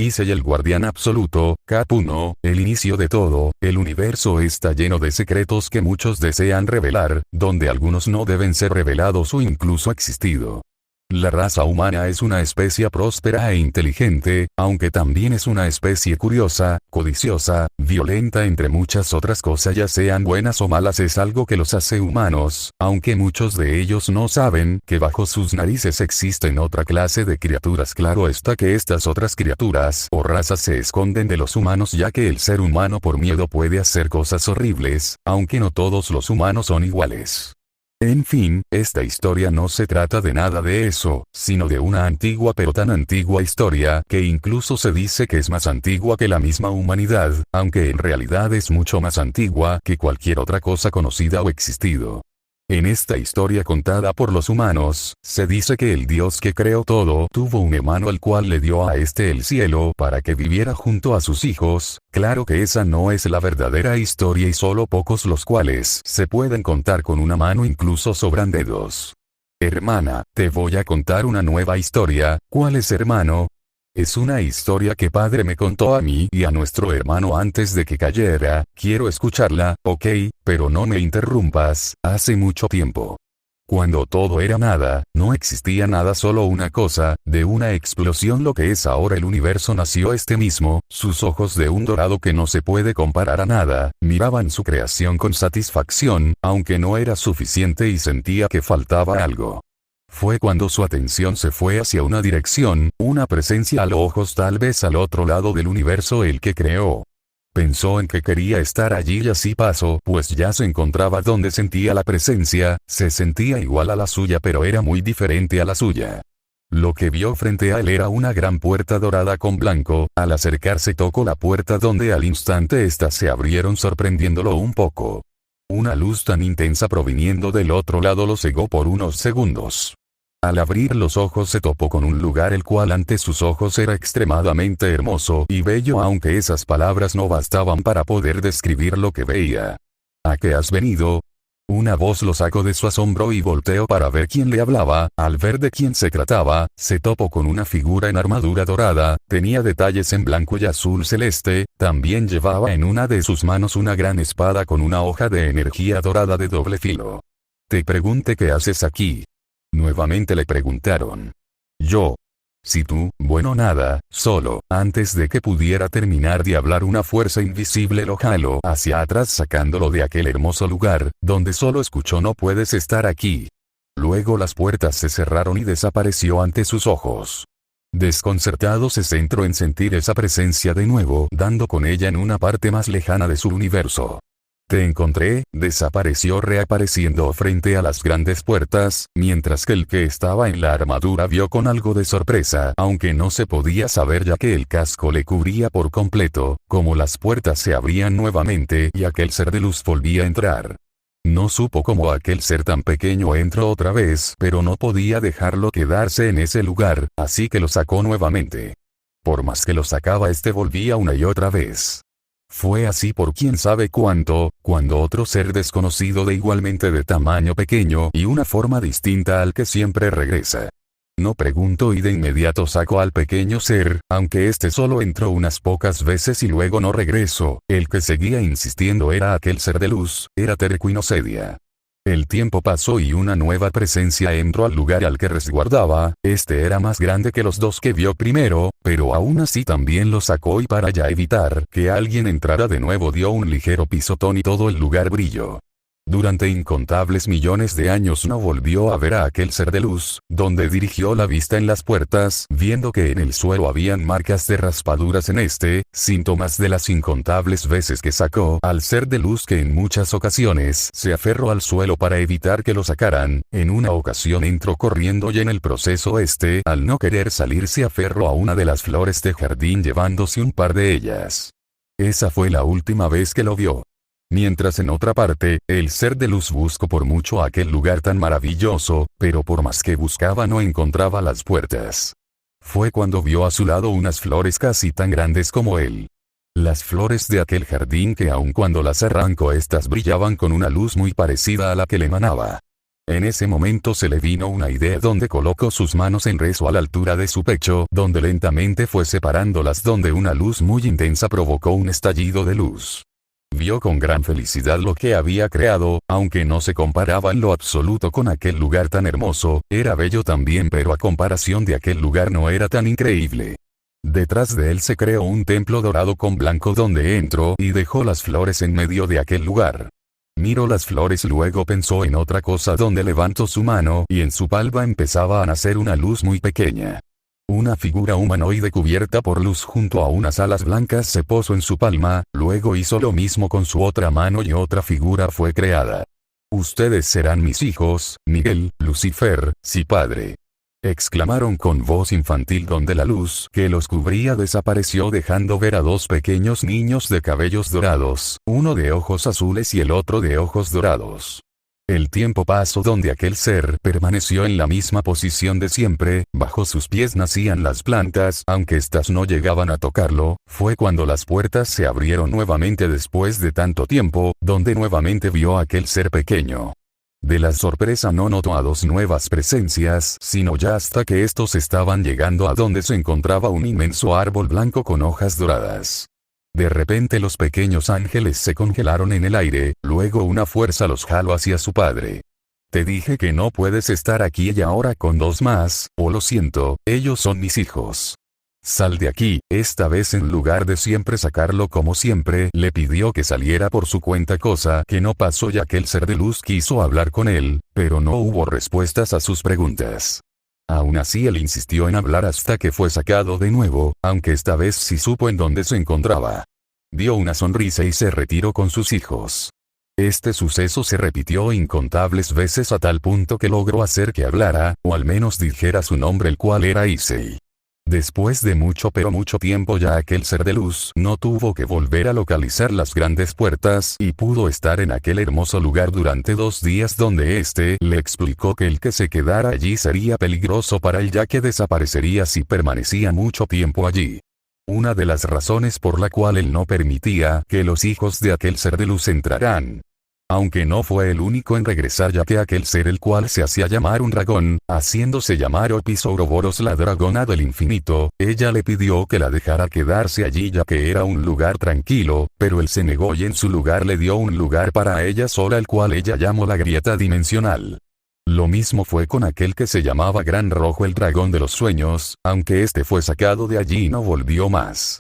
artífice y el guardián absoluto, Cap 1, el inicio de todo, el universo está lleno de secretos que muchos desean revelar, donde algunos no deben ser revelados o incluso existido. La raza humana es una especie próspera e inteligente, aunque también es una especie curiosa, codiciosa, violenta entre muchas otras cosas, ya sean buenas o malas, es algo que los hace humanos, aunque muchos de ellos no saben que bajo sus narices existen otra clase de criaturas. Claro está que estas otras criaturas o razas se esconden de los humanos, ya que el ser humano por miedo puede hacer cosas horribles, aunque no todos los humanos son iguales. En fin, esta historia no se trata de nada de eso, sino de una antigua pero tan antigua historia que incluso se dice que es más antigua que la misma humanidad, aunque en realidad es mucho más antigua que cualquier otra cosa conocida o existido. En esta historia contada por los humanos, se dice que el Dios que creó todo tuvo un hermano al cual le dio a este el cielo para que viviera junto a sus hijos. Claro que esa no es la verdadera historia y solo pocos los cuales se pueden contar con una mano, incluso sobran dedos. Hermana, te voy a contar una nueva historia. ¿Cuál es, hermano? Es una historia que padre me contó a mí y a nuestro hermano antes de que cayera. Quiero escucharla, ok, pero no me interrumpas. Hace mucho tiempo, cuando todo era nada, no existía nada, solo una cosa, de una explosión lo que es ahora el universo nació este mismo. Sus ojos de un dorado que no se puede comparar a nada, miraban su creación con satisfacción, aunque no era suficiente y sentía que faltaba algo. Fue cuando su atención se fue hacia una dirección, una presencia a lo ojos, tal vez al otro lado del universo el que creó. Pensó en que quería estar allí y así pasó, pues ya se encontraba donde sentía la presencia, se sentía igual a la suya pero era muy diferente a la suya. Lo que vio frente a él era una gran puerta dorada con blanco. Al acercarse tocó la puerta donde al instante estas se abrieron sorprendiéndolo un poco. Una luz tan intensa proviniendo del otro lado lo cegó por unos segundos. Al abrir los ojos se topó con un lugar el cual ante sus ojos era extremadamente hermoso y bello, aunque esas palabras no bastaban para poder describir lo que veía. ¿A qué has venido? Una voz lo sacó de su asombro y volteó para ver quién le hablaba. Al ver de quién se trataba, se topó con una figura en armadura dorada, tenía detalles en blanco y azul celeste, también llevaba en una de sus manos una gran espada con una hoja de energía dorada de doble filo. Te pregunté qué haces aquí. Nuevamente le preguntaron. Yo. Si tú, bueno, nada, solo, antes de que pudiera terminar de hablar una fuerza invisible lo jaló hacia atrás sacándolo de aquel hermoso lugar, donde solo escuchó no puedes estar aquí. Luego las puertas se cerraron y desapareció ante sus ojos. Desconcertado se centró en sentir esa presencia de nuevo, dando con ella en una parte más lejana de su universo. Te encontré, desapareció reapareciendo frente a las grandes puertas, mientras que el que estaba en la armadura vio con algo de sorpresa, aunque no se podía saber ya que el casco le cubría por completo, como las puertas se abrían nuevamente y aquel ser de luz volvía a entrar. No supo cómo aquel ser tan pequeño entró otra vez, pero no podía dejarlo quedarse en ese lugar, así que lo sacó nuevamente. Por más que lo sacaba volvía una y otra vez. Fue así por quién sabe cuánto, cuando otro ser desconocido de igualmente de tamaño pequeño y una forma distinta al que siempre regresa. No preguntó y de inmediato sacó al pequeño ser, aunque solo entró unas pocas veces y luego no regresó. El que seguía insistiendo era aquel ser de luz, era terco y no cedía. El tiempo pasó y una nueva presencia entró al lugar al que resguardaba. Era más grande que los dos que vio primero, pero aún así también lo sacó y para ya evitar que alguien entrara de nuevo dio un ligero pisotón y todo el lugar brilló. Durante incontables millones de años no volvió a ver a aquel ser de luz, donde dirigió la vista en las puertas, viendo que en el suelo habían marcas de raspaduras en síntomas de las incontables veces que sacó al ser de luz que en muchas ocasiones se aferró al suelo para evitar que lo sacaran. En una ocasión entró corriendo y en el proceso al no querer salir se aferró a una de las flores de jardín llevándose un par de ellas. Esa fue la última vez que lo vio. Mientras en otra parte, el ser de luz buscó por mucho aquel lugar tan maravilloso, pero por más que buscaba no encontraba las puertas. Fue cuando vio a su lado unas flores casi tan grandes como él. Las flores de aquel jardín que aun cuando las arrancó brillaban con una luz muy parecida a la que le emanaba. En ese momento se le vino una idea donde colocó sus manos en rezo a la altura de su pecho, donde lentamente fue separándolas, donde una luz muy intensa provocó un estallido de luz. Vio con gran felicidad lo que había creado, aunque no se comparaba en lo absoluto con aquel lugar tan hermoso, era bello también, pero a comparación de aquel lugar no era tan increíble. Detrás de él se creó un templo dorado con blanco donde entró y dejó las flores en medio de aquel lugar. Miró las flores, luego pensó en otra cosa donde levantó su mano y en su palma empezaba a nacer una luz muy pequeña. Una figura humanoide cubierta por luz junto a unas alas blancas se posó en su palma, luego hizo lo mismo con su otra mano y otra figura fue creada. Ustedes serán mis hijos, Miguel, Lucifer, sí padre. Exclamaron con voz infantil donde la luz que los cubría desapareció dejando ver a dos pequeños niños de cabellos dorados, uno de ojos azules y el otro de ojos dorados. El tiempo pasó donde aquel ser permaneció en la misma posición de siempre, bajo sus pies nacían las plantas aunque éstas no llegaban a tocarlo, fue cuando las puertas se abrieron nuevamente después de tanto tiempo, donde nuevamente vio a aquel ser pequeño. De la sorpresa no notó a dos nuevas presencias, sino ya hasta que estos estaban llegando a donde se encontraba un inmenso árbol blanco con hojas doradas. De repente los pequeños ángeles se congelaron en el aire, luego una fuerza los jaló hacia su padre. Te dije que no puedes estar aquí y ahora con dos más, lo siento, ellos son mis hijos. Sal de aquí, esta vez en lugar de siempre sacarlo como siempre, le pidió que saliera por su cuenta, cosa que no pasó ya que el ser de luz quiso hablar con él, pero no hubo respuestas a sus preguntas. Aún así él insistió en hablar hasta que fue sacado de nuevo, aunque esta vez sí supo en dónde se encontraba. Dio una sonrisa y se retiró con sus hijos. Este suceso se repitió incontables veces a tal punto que logró hacer que hablara, o al menos dijera su nombre, el cual era Issei. Después de mucho pero mucho tiempo ya aquel ser de luz no tuvo que volver a localizar las grandes puertas y pudo estar en aquel hermoso lugar durante 2 días donde le explicó que el que se quedara allí sería peligroso para él ya que desaparecería si permanecía mucho tiempo allí. Una de las razones por la cual él no permitía que los hijos de aquel ser de luz entraran. Aunque no fue el único en regresar ya que aquel ser el cual se hacía llamar un dragón, haciéndose llamar Opis Ouroboros la dragona del infinito, ella le pidió que la dejara quedarse allí ya que era un lugar tranquilo, pero él se negó y en su lugar le dio un lugar para ella sola el cual ella llamó la grieta dimensional. Lo mismo fue con aquel que se llamaba Gran Rojo el dragón de los sueños, aunque fue sacado de allí y no volvió más.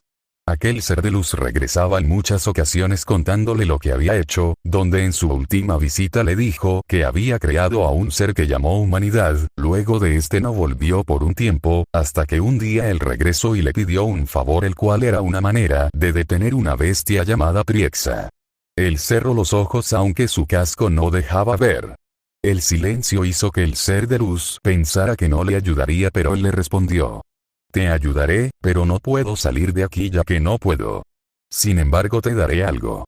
Aquel ser de luz regresaba en muchas ocasiones contándole lo que había hecho, donde en su última visita le dijo que había creado a un ser que llamó humanidad, luego de no volvió por un tiempo, hasta que un día él regresó y le pidió un favor el cual era una manera de detener una bestia llamada Priexa. Él cerró los ojos aunque su casco no dejaba ver. El silencio hizo que el ser de luz pensara que no le ayudaría pero él le respondió. Te ayudaré, pero no puedo salir de aquí ya que no puedo. Sin embargo te daré algo.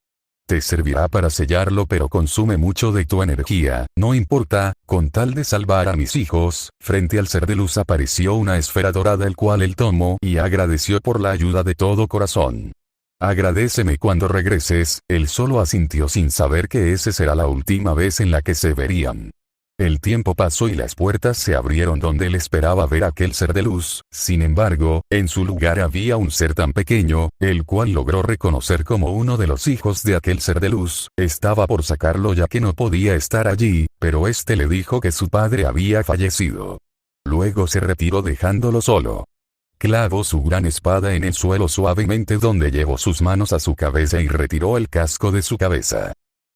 Te servirá para sellarlo pero consume mucho de tu energía, no importa, con tal de salvar a mis hijos. Frente al ser de luz apareció una esfera dorada el cual él tomó y agradeció por la ayuda de todo corazón. Agradéceme cuando regreses, él solo asintió sin saber que esa será la última vez en la que se verían. El tiempo pasó y las puertas se abrieron donde él esperaba ver a aquel ser de luz, sin embargo, en su lugar había un ser tan pequeño, el cual logró reconocer como uno de los hijos de aquel ser de luz, estaba por sacarlo ya que no podía estar allí, pero le dijo que su padre había fallecido. Luego se retiró dejándolo solo. Clavó su gran espada en el suelo suavemente donde llevó sus manos a su cabeza y retiró el casco de su cabeza.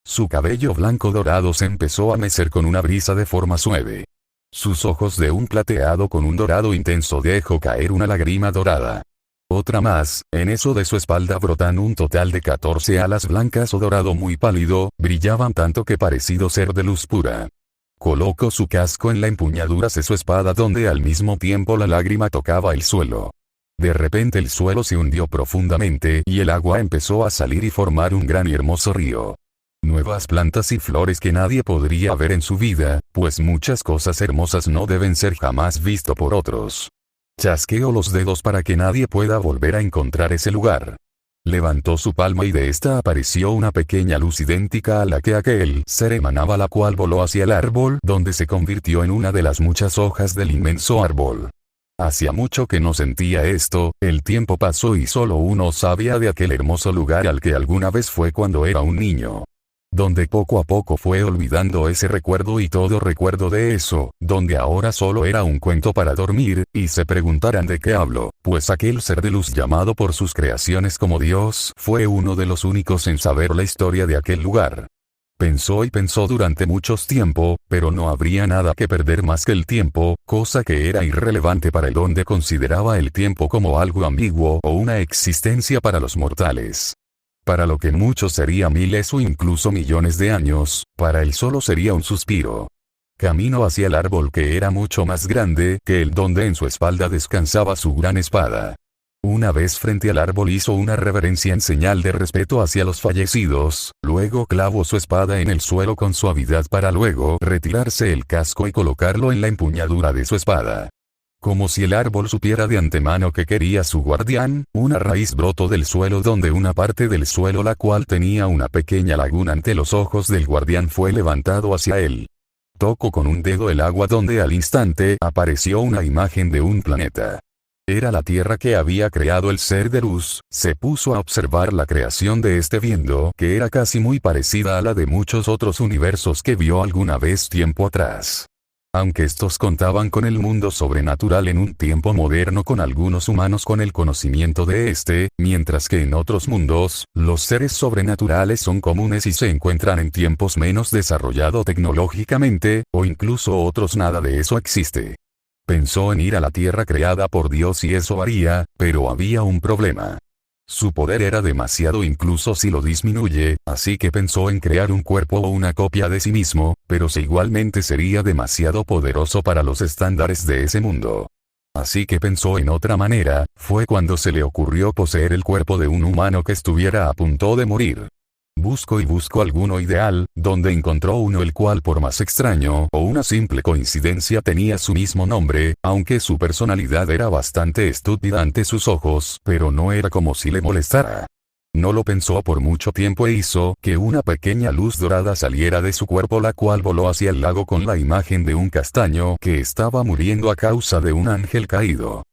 Su cabello blanco dorado se empezó a mecer con una brisa de forma suave. Sus ojos de un plateado con un dorado intenso dejó caer una lágrima dorada. Otra más, en eso de su espalda brotan un total de 14 alas blancas o dorado muy pálido, brillaban tanto que parecido ser de luz pura. Colocó su casco en la empuñadura de su espada donde al mismo tiempo la lágrima tocaba el suelo. De repente el suelo se hundió profundamente y el agua empezó a salir y formar un gran y hermoso río. Nuevas plantas y flores que nadie podría ver en su vida, pues muchas cosas hermosas no deben ser jamás visto por otros. Chasqueó los dedos para que nadie pueda volver a encontrar ese lugar. Levantó su palma y de esta apareció una pequeña luz idéntica a la que aquel ser emanaba, la cual voló hacia el árbol, donde se convirtió en una de las muchas hojas del inmenso árbol. Hacía mucho que no sentía esto, el tiempo pasó y solo uno sabía de aquel hermoso lugar al que alguna vez fue cuando era un niño. Donde poco a poco fue olvidando ese recuerdo y todo recuerdo de eso, donde ahora solo era un cuento para dormir, y se preguntarán de qué hablo, pues aquel ser de luz llamado por sus creaciones como Dios fue uno de los únicos en saber la historia de aquel lugar. Pensó y pensó durante muchos tiempo, pero no habría nada que perder más que el tiempo, cosa que era irrelevante para el donde consideraba el tiempo como algo ambiguo o una existencia para los mortales. Para lo que muchos sería miles o incluso millones de años, para él solo sería un suspiro. Caminó hacia el árbol que era mucho más grande que el donde en su espalda descansaba su gran espada. Una vez frente al árbol hizo una reverencia en señal de respeto hacia los fallecidos, luego clavó su espada en el suelo con suavidad para luego retirarse el casco y colocarlo en la empuñadura de su espada. Como si el árbol supiera de antemano que quería su guardián, una raíz brotó del suelo donde una parte del suelo la cual tenía una pequeña laguna ante los ojos del guardián fue levantado hacia él. Tocó con un dedo el agua donde al instante apareció una imagen de un planeta. Era la tierra que había creado el ser de luz, se puso a observar la creación de este viendo que era casi muy parecida a la de muchos otros universos que vio alguna vez tiempo atrás. Aunque estos contaban con el mundo sobrenatural en un tiempo moderno con algunos humanos con el conocimiento de este, mientras que en otros mundos, los seres sobrenaturales son comunes y se encuentran en tiempos menos desarrollados tecnológicamente, o incluso otros nada de eso existe. Pensó en ir a la tierra creada por Dios y eso haría, pero había un problema. Su poder era demasiado incluso si lo disminuye, así que pensó en crear un cuerpo o una copia de sí mismo, pero si igualmente sería demasiado poderoso para los estándares de ese mundo. Así que pensó en otra manera, fue cuando se le ocurrió poseer el cuerpo de un humano que estuviera a punto de morir. Buscó y buscó alguno ideal, donde encontró uno el cual por más extraño o una simple coincidencia tenía su mismo nombre, aunque su personalidad era bastante estúpida ante sus ojos, pero no era como si le molestara. No lo pensó por mucho tiempo e hizo que una pequeña luz dorada saliera de su cuerpo, la cual voló hacia el lago con la imagen de un castaño que estaba muriendo a causa de un ángel caído.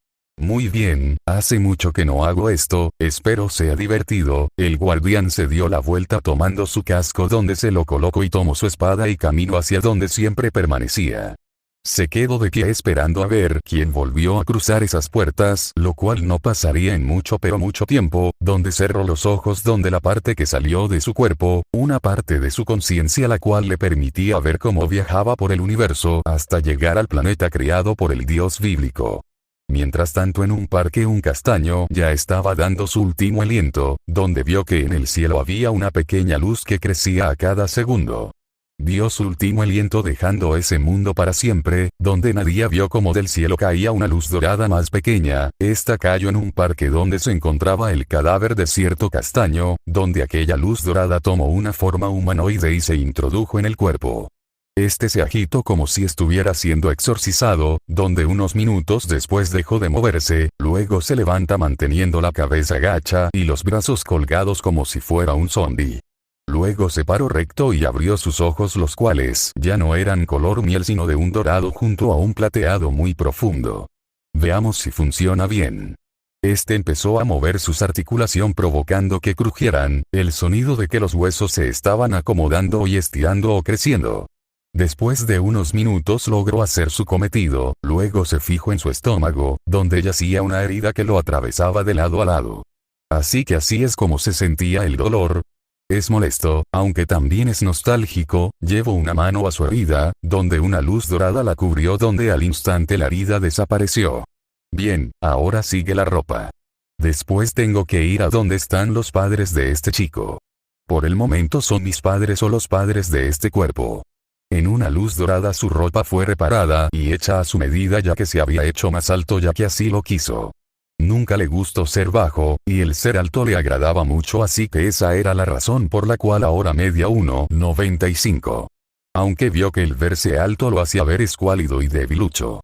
Muy bien, hace mucho que no hago esto, espero sea divertido. El guardián se dio la vuelta tomando su casco donde se lo colocó y tomó su espada y caminó hacia donde siempre permanecía. Se quedó de pie esperando a ver quién volvió a cruzar esas puertas, lo cual no pasaría en mucho pero mucho tiempo, donde cerró los ojos donde la parte que salió de su cuerpo, una parte de su conciencia la cual le permitía ver cómo viajaba por el universo hasta llegar al planeta creado por el dios bíblico. Mientras tanto en un parque un castaño ya estaba dando su último aliento, donde vio que en el cielo había una pequeña luz que crecía a cada segundo. Dio su último aliento dejando ese mundo para siempre, donde nadie vio como del cielo caía una luz dorada más pequeña, esta cayó en un parque donde se encontraba el cadáver de cierto castaño, donde aquella luz dorada tomó una forma humanoide y se introdujo en el cuerpo. Este se agitó como si estuviera siendo exorcizado, donde unos minutos después dejó de moverse, luego se levanta manteniendo la cabeza gacha y los brazos colgados como si fuera un zombi. Luego se paró recto y abrió sus ojos, los cuales ya no eran color miel sino de un dorado junto a un plateado muy profundo. Veamos si funciona bien. Este empezó a mover sus articulaciones provocando que crujieran, el sonido de que los huesos se estaban acomodando y estirando o creciendo. Después de unos minutos logró hacer su cometido, luego se fijó en su estómago, donde yacía una herida que lo atravesaba de lado a lado. Así que así es como se sentía el dolor. Es molesto, aunque también es nostálgico. Llevó una mano a su herida, donde una luz dorada la cubrió, donde al instante la herida desapareció. Bien, ahora sigue la ropa. Después tengo que ir a donde están los padres de este chico. Por el momento son mis padres o los padres de este cuerpo. En una luz dorada su ropa fue reparada y hecha a su medida ya que se había hecho más alto ya que así lo quiso. Nunca le gustó ser bajo, y el ser alto le agradaba mucho, así que esa era la razón por la cual ahora media 1,95. Aunque vio que el verse alto lo hacía ver escuálido y debilucho.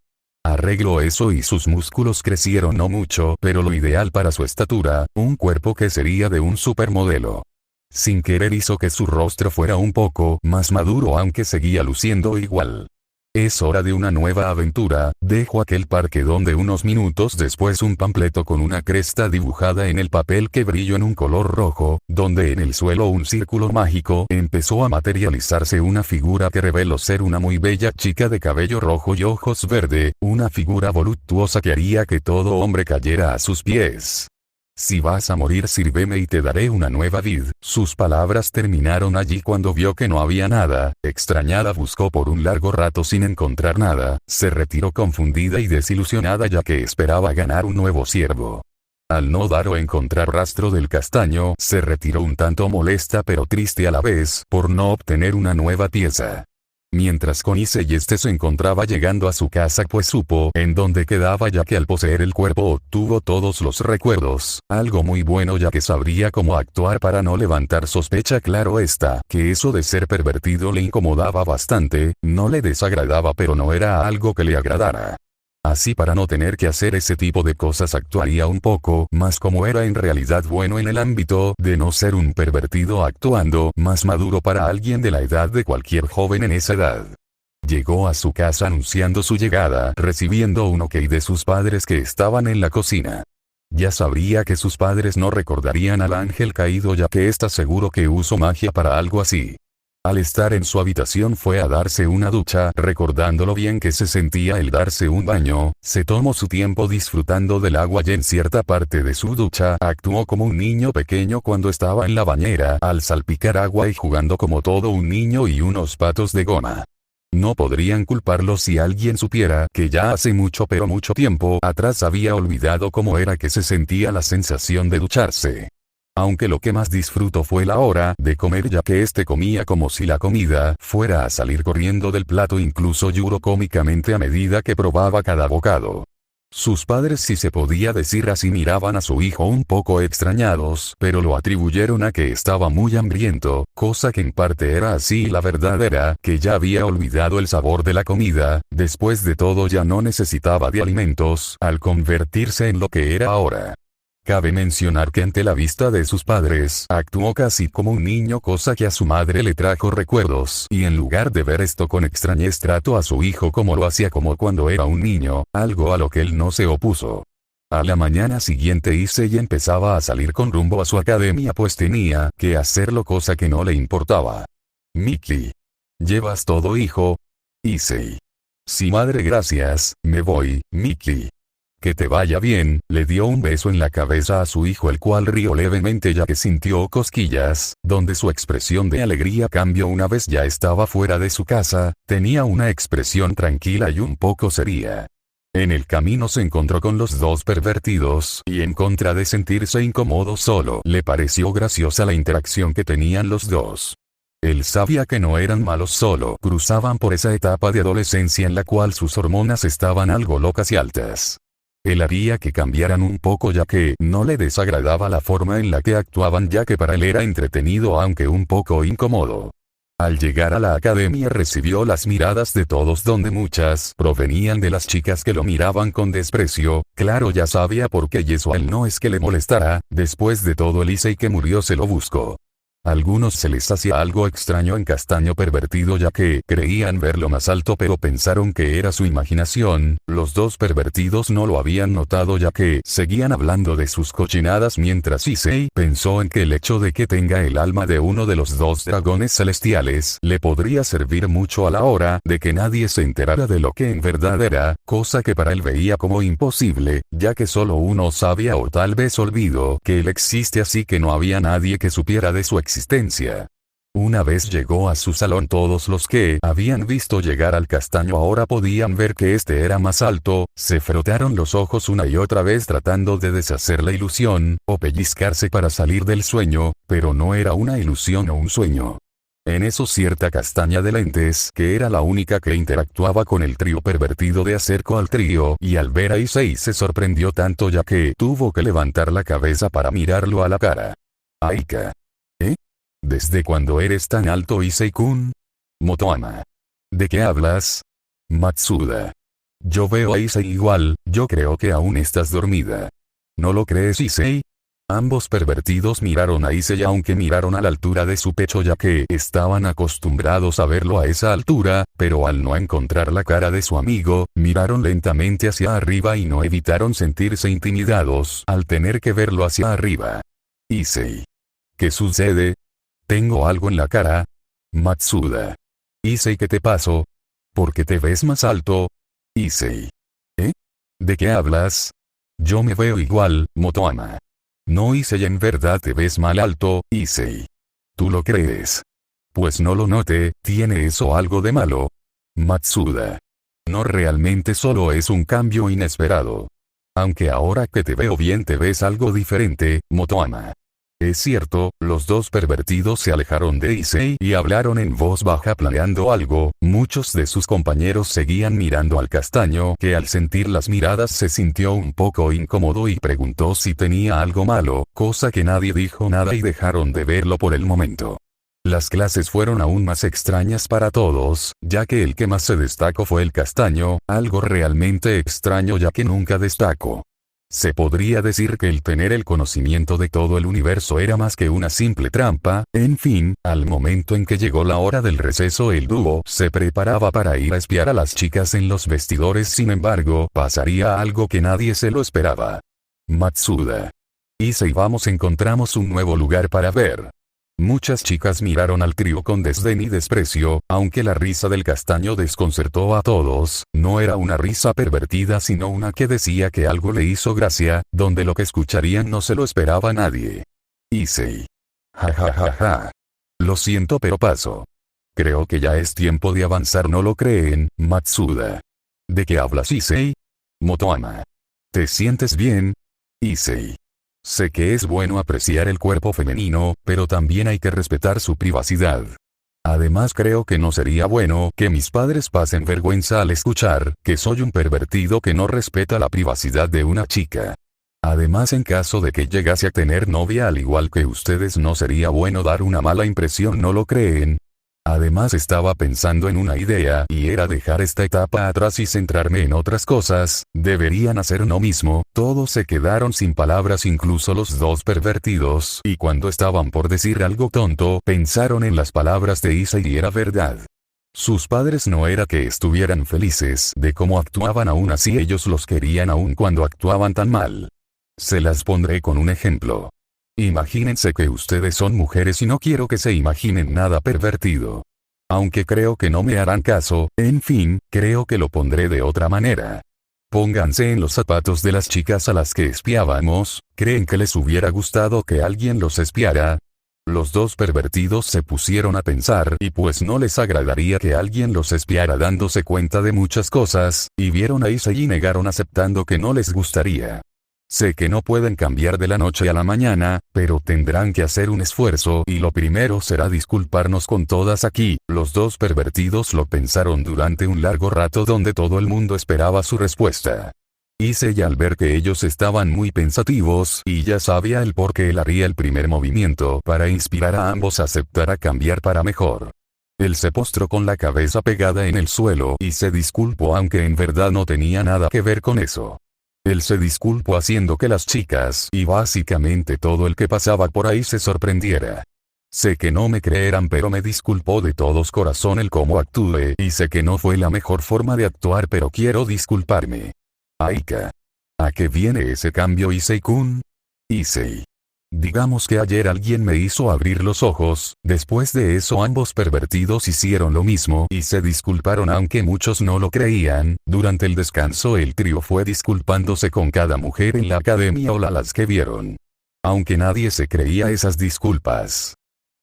Arregló eso y sus músculos crecieron no mucho, pero lo ideal para su estatura, un cuerpo que sería de un supermodelo. Sin querer hizo que su rostro fuera un poco más maduro aunque seguía luciendo igual. Es hora de una nueva aventura, dejó aquel parque donde unos minutos después un panfleto con una cresta dibujada en el papel que brilló en un color rojo, donde en el suelo un círculo mágico empezó a materializarse una figura que reveló ser una muy bella chica de cabello rojo y ojos verde, una figura voluptuosa que haría que todo hombre cayera a sus pies. Si vas a morir sírveme y te daré una nueva vid. Sus palabras terminaron allí cuando vio que no había nada, extrañada buscó por un largo rato sin encontrar nada, se retiró confundida y desilusionada ya que esperaba ganar un nuevo ciervo. Al no dar o encontrar rastro del castaño, se retiró un tanto molesta pero triste a la vez por no obtener una nueva pieza. Mientras Conice y este se encontraba llegando a su casa pues supo en dónde quedaba ya que al poseer el cuerpo obtuvo todos los recuerdos, algo muy bueno ya que sabría cómo actuar para no levantar sospecha. Claro está, que eso de ser pervertido le incomodaba bastante, no le desagradaba pero no era algo que le agradara. Así para no tener que hacer ese tipo de cosas actuaría un poco más como era en realidad bueno en el ámbito de no ser un pervertido actuando más maduro para alguien de la edad de cualquier joven en esa edad. Llegó a su casa anunciando su llegada recibiendo un ok de sus padres que estaban en la cocina. Ya sabría que sus padres no recordarían al ángel caído ya que está seguro que usó magia para algo así. Al estar en su habitación fue a darse una ducha, recordando lo bien que se sentía el darse un baño, se tomó su tiempo disfrutando del agua y en cierta parte de su ducha actuó como un niño pequeño cuando estaba en la bañera al salpicar agua y jugando como todo un niño y unos patos de goma. No podrían culparlo si alguien supiera que ya hace mucho pero mucho tiempo atrás había olvidado cómo era que se sentía la sensación de ducharse. Aunque lo que más disfrutó fue la hora de comer ya que comía como si la comida fuera a salir corriendo del plato incluso lloró cómicamente a medida que probaba cada bocado. Sus padres si se podía decir así miraban a su hijo un poco extrañados pero lo atribuyeron a que estaba muy hambriento, cosa que en parte era así y la verdad era que ya había olvidado el sabor de la comida, después de todo ya no necesitaba de alimentos al convertirse en lo que era ahora. Cabe mencionar que ante la vista de sus padres, actuó casi como un niño cosa que a su madre le trajo recuerdos y en lugar de ver esto con extrañez trató a su hijo como lo hacía como cuando era un niño, algo a lo que él no se opuso. A la mañana siguiente Issei empezaba a salir con rumbo a su academia pues tenía que hacerlo cosa que no le importaba. Miki. ¿Llevas todo hijo? Issei. Sí madre gracias, me voy, Miki. Que te vaya bien, le dio un beso en la cabeza a su hijo el cual rió levemente ya que sintió cosquillas, donde su expresión de alegría cambió una vez ya estaba fuera de su casa, tenía una expresión tranquila y un poco seria. En el camino se encontró con los dos pervertidos y en contra de sentirse incómodo solo le pareció graciosa la interacción que tenían los dos. Él sabía que no eran malos solo cruzaban por esa etapa de adolescencia en la cual sus hormonas estaban algo locas y altas. Él haría que cambiaran un poco ya que no le desagradaba la forma en la que actuaban ya que para él era entretenido aunque un poco incómodo. Al llegar a la academia recibió las miradas de todos donde muchas provenían de las chicas que lo miraban con desprecio, claro ya sabía por qué y eso a él no es que le molestara, después de todo el Issei que murió se lo buscó. A algunos se les hacía algo extraño en Castaño pervertido ya que creían verlo más alto pero pensaron que era su imaginación, los dos pervertidos no lo habían notado ya que seguían hablando de sus cochinadas mientras Issei pensó en que el hecho de que tenga el alma de uno de los dos dragones celestiales le podría servir mucho a la hora de que nadie se enterara de lo que en verdad era, cosa que para él veía como imposible, ya que solo uno sabía o tal vez olvidó que él existe así que no había nadie que supiera de su existencia. Una vez llegó a su salón todos los que habían visto llegar al castaño ahora podían ver que era más alto, se frotaron los ojos una y otra vez tratando de deshacer la ilusión, o pellizcarse para salir del sueño, pero no era una ilusión o un sueño. En eso cierta castaña de lentes que era la única que interactuaba con el trío pervertido de acercó al trío y al ver a Issei se sorprendió tanto ya que tuvo que levantar la cabeza para mirarlo a la cara. Aika. ¿Desde cuándo eres tan alto Issei-kun? Motoama. ¿De qué hablas? Matsuda. Yo veo a Issei igual, yo creo que aún estás dormida. ¿No lo crees, Issei? Ambos pervertidos miraron a Issei aunque miraron a la altura de su pecho ya que estaban acostumbrados a verlo a esa altura, pero al no encontrar la cara de su amigo, miraron lentamente hacia arriba y no evitaron sentirse intimidados al tener que verlo hacia arriba. Issei. ¿Qué sucede? Tengo algo en la cara. Matsuda. Issei, ¿qué te pasó? ¿Por qué te ves más alto? Issei. ¿Eh? ¿De qué hablas? Yo me veo igual, Motoama. No, Issei, en verdad te ves mal alto, Issei. ¿Tú lo crees? Pues no lo note, ¿tiene eso algo de malo? Matsuda. No, realmente solo es un cambio inesperado. Aunque ahora que te veo bien te ves algo diferente, Motoama. Es cierto, los dos pervertidos se alejaron de Issei y hablaron en voz baja planeando algo. Muchos de sus compañeros seguían mirando al castaño que al sentir las miradas se sintió un poco incómodo y preguntó si tenía algo malo, cosa que nadie dijo nada y dejaron de verlo por el momento. Las clases fueron aún más extrañas para todos, ya que el que más se destacó fue el castaño, algo realmente extraño ya que nunca destacó. Se podría decir que el tener el conocimiento de todo el universo era más que una simple trampa. En fin, al momento en que llegó la hora del receso el dúo se preparaba para ir a espiar a las chicas en los vestidores, sin embargo, pasaría algo que nadie se lo esperaba. Matsuda. Issei, vamos, encontramos un nuevo lugar para ver. Muchas chicas miraron al trío con desdén y desprecio, aunque la risa del castaño desconcertó a todos. No era una risa pervertida sino una que decía que algo le hizo gracia, donde lo que escucharían no se lo esperaba nadie. Issei. Ja ja ja ja. Lo siento pero paso. Creo que ya es tiempo de avanzar, ¿no lo creen, Matsuda? ¿De qué hablas, Issei? Motoama. ¿Te sientes bien? Issei. Sé que es bueno apreciar el cuerpo femenino, pero también hay que respetar su privacidad. Además creo que no sería bueno que mis padres pasen vergüenza al escuchar que soy un pervertido que no respeta la privacidad de una chica. Además, en caso de que llegase a tener novia al igual que ustedes, no sería bueno dar una mala impresión, ¿no lo creen? Además estaba pensando en una idea y era dejar esta etapa atrás y centrarme en otras cosas. Deberían hacer lo mismo. Todos se quedaron sin palabras, incluso los dos pervertidos, y cuando estaban por decir algo tonto, pensaron en las palabras de Issei y era verdad. Sus padres no era que estuvieran felices de cómo actuaban, aún así ellos los querían aun cuando actuaban tan mal. Se las pondré con un ejemplo. Imagínense que ustedes son mujeres y no quiero que se imaginen nada pervertido. Aunque creo que no me harán caso, en fin, creo que lo pondré de otra manera. Pónganse en los zapatos de las chicas a las que espiábamos. ¿Creen que les hubiera gustado que alguien los espiara? Los dos pervertidos se pusieron a pensar y pues no les agradaría que alguien los espiara dándose cuenta de muchas cosas, y vieron a Issei y negaron aceptando que no les gustaría. Sé que no pueden cambiar de la noche a la mañana, pero tendrán que hacer un esfuerzo y lo primero será disculparnos con todas aquí. Los dos pervertidos lo pensaron durante un largo rato donde todo el mundo esperaba su respuesta. Issei, al ver que ellos estaban muy pensativos y ya sabía el por qué, él haría el primer movimiento para inspirar a ambos a aceptar a cambiar para mejor. Él se postró con la cabeza pegada en el suelo y se disculpó, aunque en verdad no tenía nada que ver con eso. Él se disculpó haciendo que las chicas y básicamente todo el que pasaba por ahí se sorprendiera. Sé que no me creerán, pero me disculpó de todos corazón el cómo actué y sé que no fue la mejor forma de actuar, pero quiero disculparme. Aika. ¿A qué viene ese cambio, Issei-kun? Issei. Digamos que ayer alguien me hizo abrir los ojos. Después de eso ambos pervertidos hicieron lo mismo y se disculparon, aunque muchos no lo creían. Durante el descanso el trío fue disculpándose con cada mujer en la academia o las que vieron. Aunque nadie se creía esas disculpas.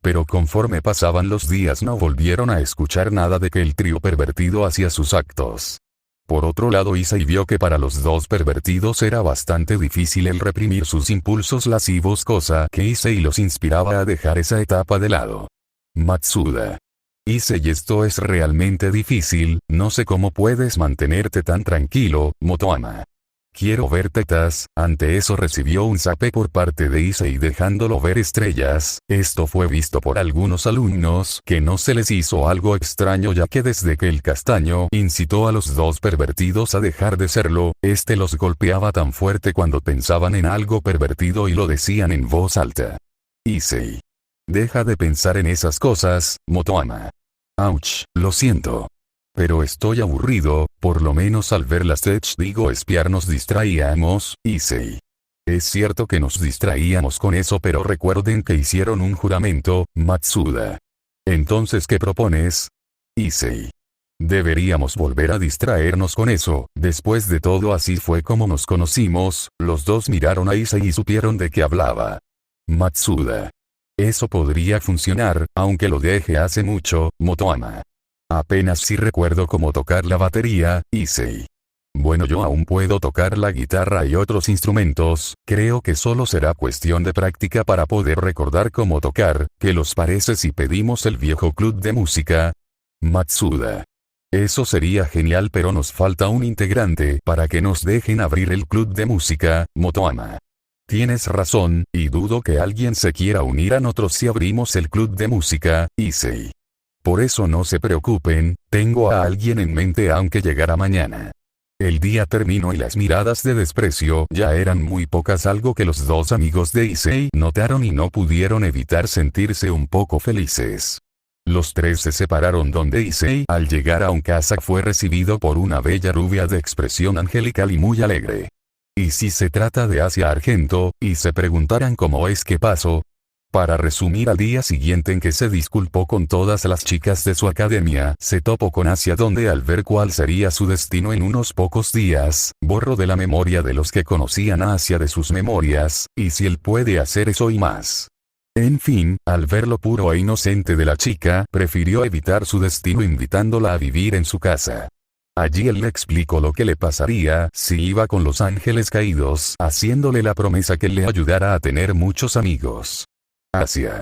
Pero conforme pasaban los días no volvieron a escuchar nada de que el trío pervertido hacía sus actos. Por otro lado, Issei vio que para los dos pervertidos era bastante difícil el reprimir sus impulsos lascivos, cosa que Issei los inspiraba a dejar esa etapa de lado. Matsuda. Issei, esto es realmente difícil, no sé cómo puedes mantenerte tan tranquilo, Motoama. Quiero ver tetas. Ante eso recibió un zape por parte de Issei dejándolo ver estrellas. Esto fue visto por algunos alumnos que no se les hizo algo extraño, ya que desde que el castaño incitó a los dos pervertidos a dejar de serlo, este los golpeaba tan fuerte cuando pensaban en algo pervertido y lo decían en voz alta. Issei. Deja de pensar en esas cosas, Motoama. Ouch, lo siento. Pero estoy aburrido, por lo menos al ver las digo espiar nos distraíamos, Issei. Es cierto que nos distraíamos con eso, pero recuerden que hicieron un juramento, Matsuda. Entonces, ¿qué propones? Issei. Deberíamos volver a distraernos con eso. Después de todo, así fue como nos conocimos. Los dos miraron a Issei y supieron de qué hablaba. Matsuda. Eso podría funcionar, aunque lo dejé hace mucho, Motoama. Apenas sí recuerdo cómo tocar la batería, Issei. Bueno, yo aún puedo tocar la guitarra y otros instrumentos, creo que solo será cuestión de práctica para poder recordar cómo tocar. ¿Qué los parece si pedimos el viejo club de música? Matsuda. Eso sería genial, pero nos falta un integrante para que nos dejen abrir el club de música, Motoama. Tienes razón, y dudo que alguien se quiera unir a nosotros si abrimos el club de música, Issei. Por eso no se preocupen, tengo a alguien en mente aunque llegara mañana. El día terminó y las miradas de desprecio ya eran muy pocas, algo que los dos amigos de Issei notaron y no pudieron evitar sentirse un poco felices. Los tres se separaron donde Issei al llegar a un casa fue recibido por una bella rubia de expresión angelical y muy alegre. Y si se trata de Asia Argento, y se preguntaran cómo es que pasó. Para resumir, al día siguiente en que se disculpó con todas las chicas de su academia, se topó con Asia, donde al ver cuál sería su destino en unos pocos días, borró de la memoria de los que conocían a Asia de sus memorias, y si él puede hacer eso y más. En fin, al ver lo puro e inocente de la chica, prefirió evitar su destino invitándola a vivir en su casa. Allí él le explicó lo que le pasaría si iba con los ángeles caídos, haciéndole la promesa que le ayudara a tener muchos amigos. Asia.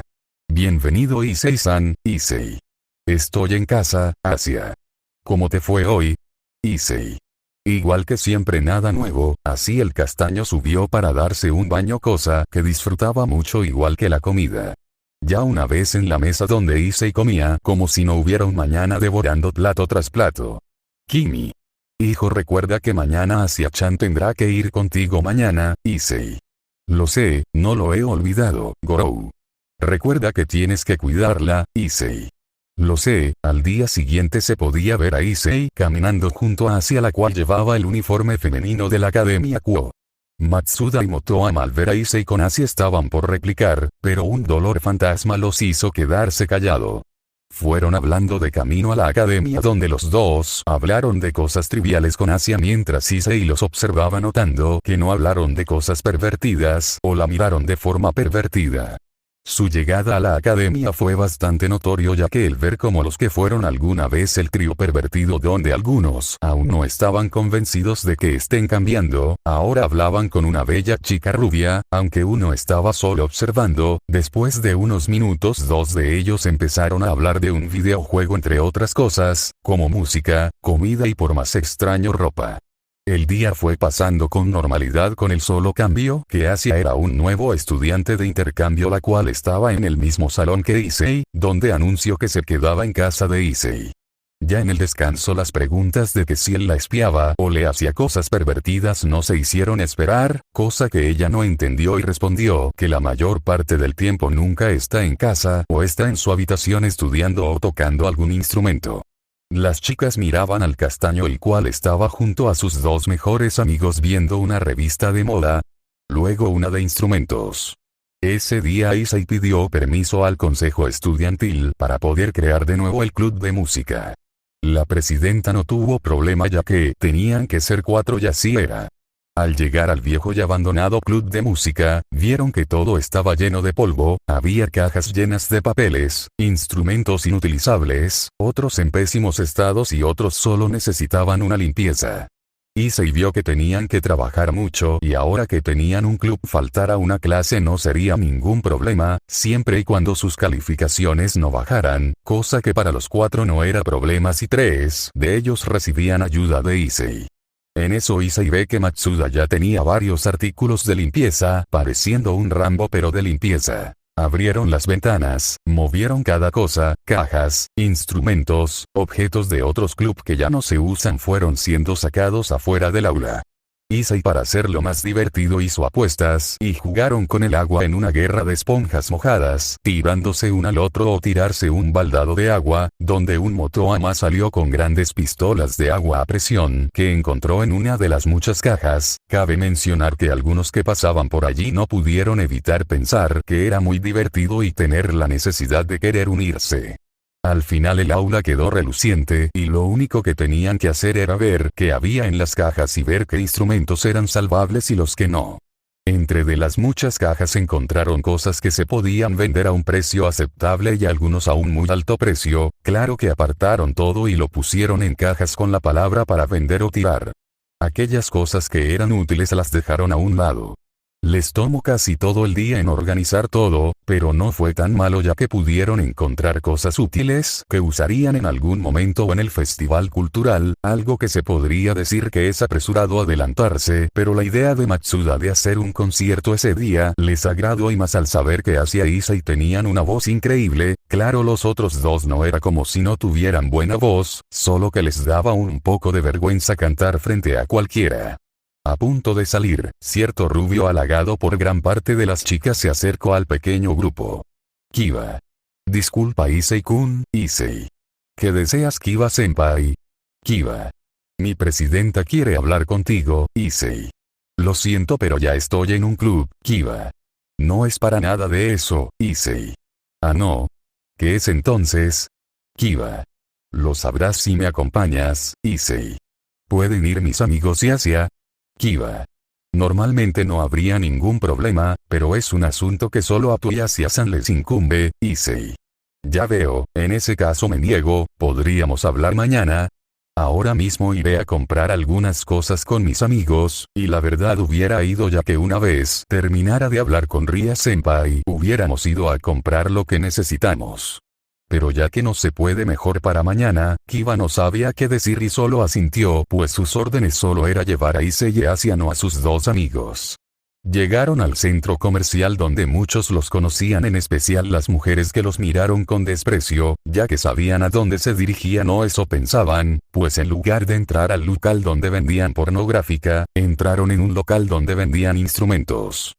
Bienvenido Issei-san, Issei. Estoy en casa, Asia. ¿Cómo te fue hoy? Issei. Igual que siempre, nada nuevo. Así el castaño subió para darse un baño, cosa que disfrutaba mucho igual que la comida. Ya una vez en la mesa donde Issei comía como si no hubiera un mañana, devorando plato tras plato. Kimi. Hijo, recuerda que mañana Asia-chan tendrá que ir contigo mañana, Issei. Lo sé, no lo he olvidado, Gorou. Recuerda que tienes que cuidarla, Issei. Lo sé. Al día siguiente se podía ver a Issei caminando junto a Asia, la cual llevaba el uniforme femenino de la Academia Kuo. Matsuda y Motoama al ver a Issei con Asia estaban por replicar, pero un dolor fantasma los hizo quedarse callados. Fueron hablando de camino a la academia, donde los dos hablaron de cosas triviales con Asia mientras Issei los observaba, notando que no hablaron de cosas pervertidas o la miraron de forma pervertida. Su llegada a la academia fue bastante notorio, ya que el ver como los que fueron alguna vez el trío pervertido, donde algunos aún no estaban convencidos de que estén cambiando, ahora hablaban con una bella chica rubia, aunque uno estaba solo observando. Después de unos minutos, dos de ellos empezaron a hablar de un videojuego, entre otras cosas, como música, comida y por más extraño, ropa. El día fue pasando con normalidad, con el solo cambio que Asia era un nuevo estudiante de intercambio, la cual estaba en el mismo salón que Issei, donde anunció que se quedaba en casa de Issei. Ya en el descanso, las preguntas de que si él la espiaba o le hacía cosas pervertidas no se hicieron esperar, cosa que ella no entendió y respondió que la mayor parte del tiempo nunca está en casa o está en su habitación estudiando o tocando algún instrumento. Las chicas miraban al castaño, el cual estaba junto a sus dos mejores amigos viendo una revista de moda, luego una de instrumentos. Ese día Issei pidió permiso al consejo estudiantil para poder crear de nuevo el club de música. La presidenta no tuvo problema, ya que tenían que ser 4 y así era. Al llegar al viejo y abandonado club de música, vieron que todo estaba lleno de polvo, había cajas llenas de papeles, instrumentos inutilizables, otros en pésimos estados y otros solo necesitaban una limpieza. Issei vio que tenían que trabajar mucho y ahora que tenían un club, faltar a una clase no sería ningún problema, siempre y cuando sus calificaciones no bajaran, cosa que para los 4 no era problema si 3 de ellos recibían ayuda de Issei. En eso Issei ve que Matsuda ya tenía varios artículos de limpieza, pareciendo un Rambo pero de limpieza. Abrieron las ventanas, movieron cada cosa, cajas, instrumentos, objetos de otros club que ya no se usan fueron siendo sacados afuera del aula. Issei para hacerlo más divertido hizo apuestas y jugaron con el agua en una guerra de esponjas mojadas, tirándose uno al otro o tirarse un baldado de agua, donde un Motoama salió con grandes pistolas de agua a presión que encontró en una de las muchas cajas. Cabe mencionar que algunos que pasaban por allí no pudieron evitar pensar que era muy divertido y tener la necesidad de querer unirse. Al final el aula quedó reluciente y lo único que tenían que hacer era ver qué había en las cajas y ver qué instrumentos eran salvables y los que no. Entre de las muchas cajas encontraron cosas que se podían vender a un precio aceptable y algunos a un muy alto precio. Claro que apartaron todo y lo pusieron en cajas con la palabra para vender o tirar. Aquellas cosas que eran útiles las dejaron a un lado. Les tomó casi todo el día en organizar todo, pero no fue tan malo ya que pudieron encontrar cosas útiles que usarían en algún momento en el festival cultural, algo que se podría decir que es apresurado adelantarse, pero la idea de Matsuda de hacer un concierto ese día les agradó y más al saber que Asia y Issei tenían una voz increíble. Claro, los otros dos no era como si no tuvieran buena voz, solo que les daba un poco de vergüenza cantar frente a cualquiera. A punto de salir, cierto rubio halagado por gran parte de las chicas se acercó al pequeño grupo. Kiba. Disculpa Issei-kun, Issei. ¿Qué deseas Kiba-senpai? Kiba. Mi presidenta quiere hablar contigo, Issei. Lo siento pero ya estoy en un club, Kiba. No es para nada de eso, Issei. Ah no. ¿Qué es entonces? Kiba. Lo sabrás si me acompañas, Issei. ¿Pueden ir mis amigos y Asia? Kiba. Normalmente no habría ningún problema, pero es un asunto que solo a tú y Asia-san les incumbe, Issei. Ya veo, en ese caso me niego, ¿podríamos hablar mañana? Ahora mismo iré a comprar algunas cosas con mis amigos, y la verdad hubiera ido ya que una vez terminara de hablar con Ria-senpai hubiéramos ido a comprar lo que necesitamos. Pero ya que no se puede mejor para mañana, Kiba no sabía qué decir y solo asintió pues sus órdenes solo era llevar a Issei y Asia no a sus dos amigos. Llegaron al centro comercial donde muchos los conocían, en especial las mujeres que los miraron con desprecio, ya que sabían a dónde se dirigían o eso pensaban, pues en lugar de entrar al local donde vendían pornográfica, entraron en un local donde vendían instrumentos.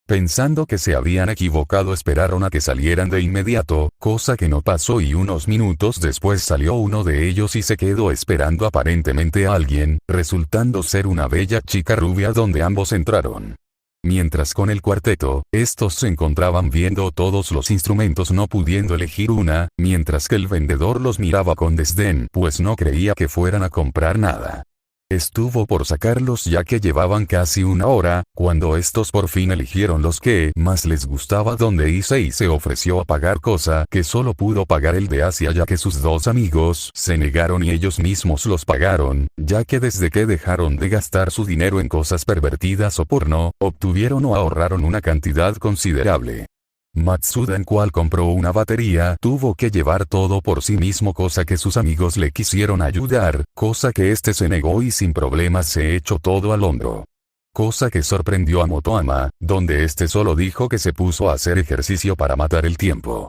Pensando que se habían equivocado esperaron a que salieran de inmediato, cosa que no pasó y unos minutos después salió uno de ellos y se quedó esperando aparentemente a alguien, resultando ser una bella chica rubia donde ambos entraron. Mientras con el cuarteto, estos se encontraban viendo todos los instrumentos no pudiendo elegir una, mientras que el vendedor los miraba con desdén pues no creía que fueran a comprar nada. Estuvo por sacarlos ya que llevaban casi una hora, cuando estos por fin eligieron los que más les gustaba donde Issei se ofreció a pagar cosa que solo pudo pagar el de Asia ya que sus dos amigos se negaron y ellos mismos los pagaron, ya que desde que dejaron de gastar su dinero en cosas pervertidas o porno, obtuvieron o ahorraron una cantidad considerable. Matsuda, en cual compró una batería, tuvo que llevar todo por sí mismo, cosa que sus amigos le quisieron ayudar, cosa que este se negó y sin problemas se echó todo al hombro. Cosa que sorprendió a Motoama, donde este solo dijo que se puso a hacer ejercicio para matar el tiempo.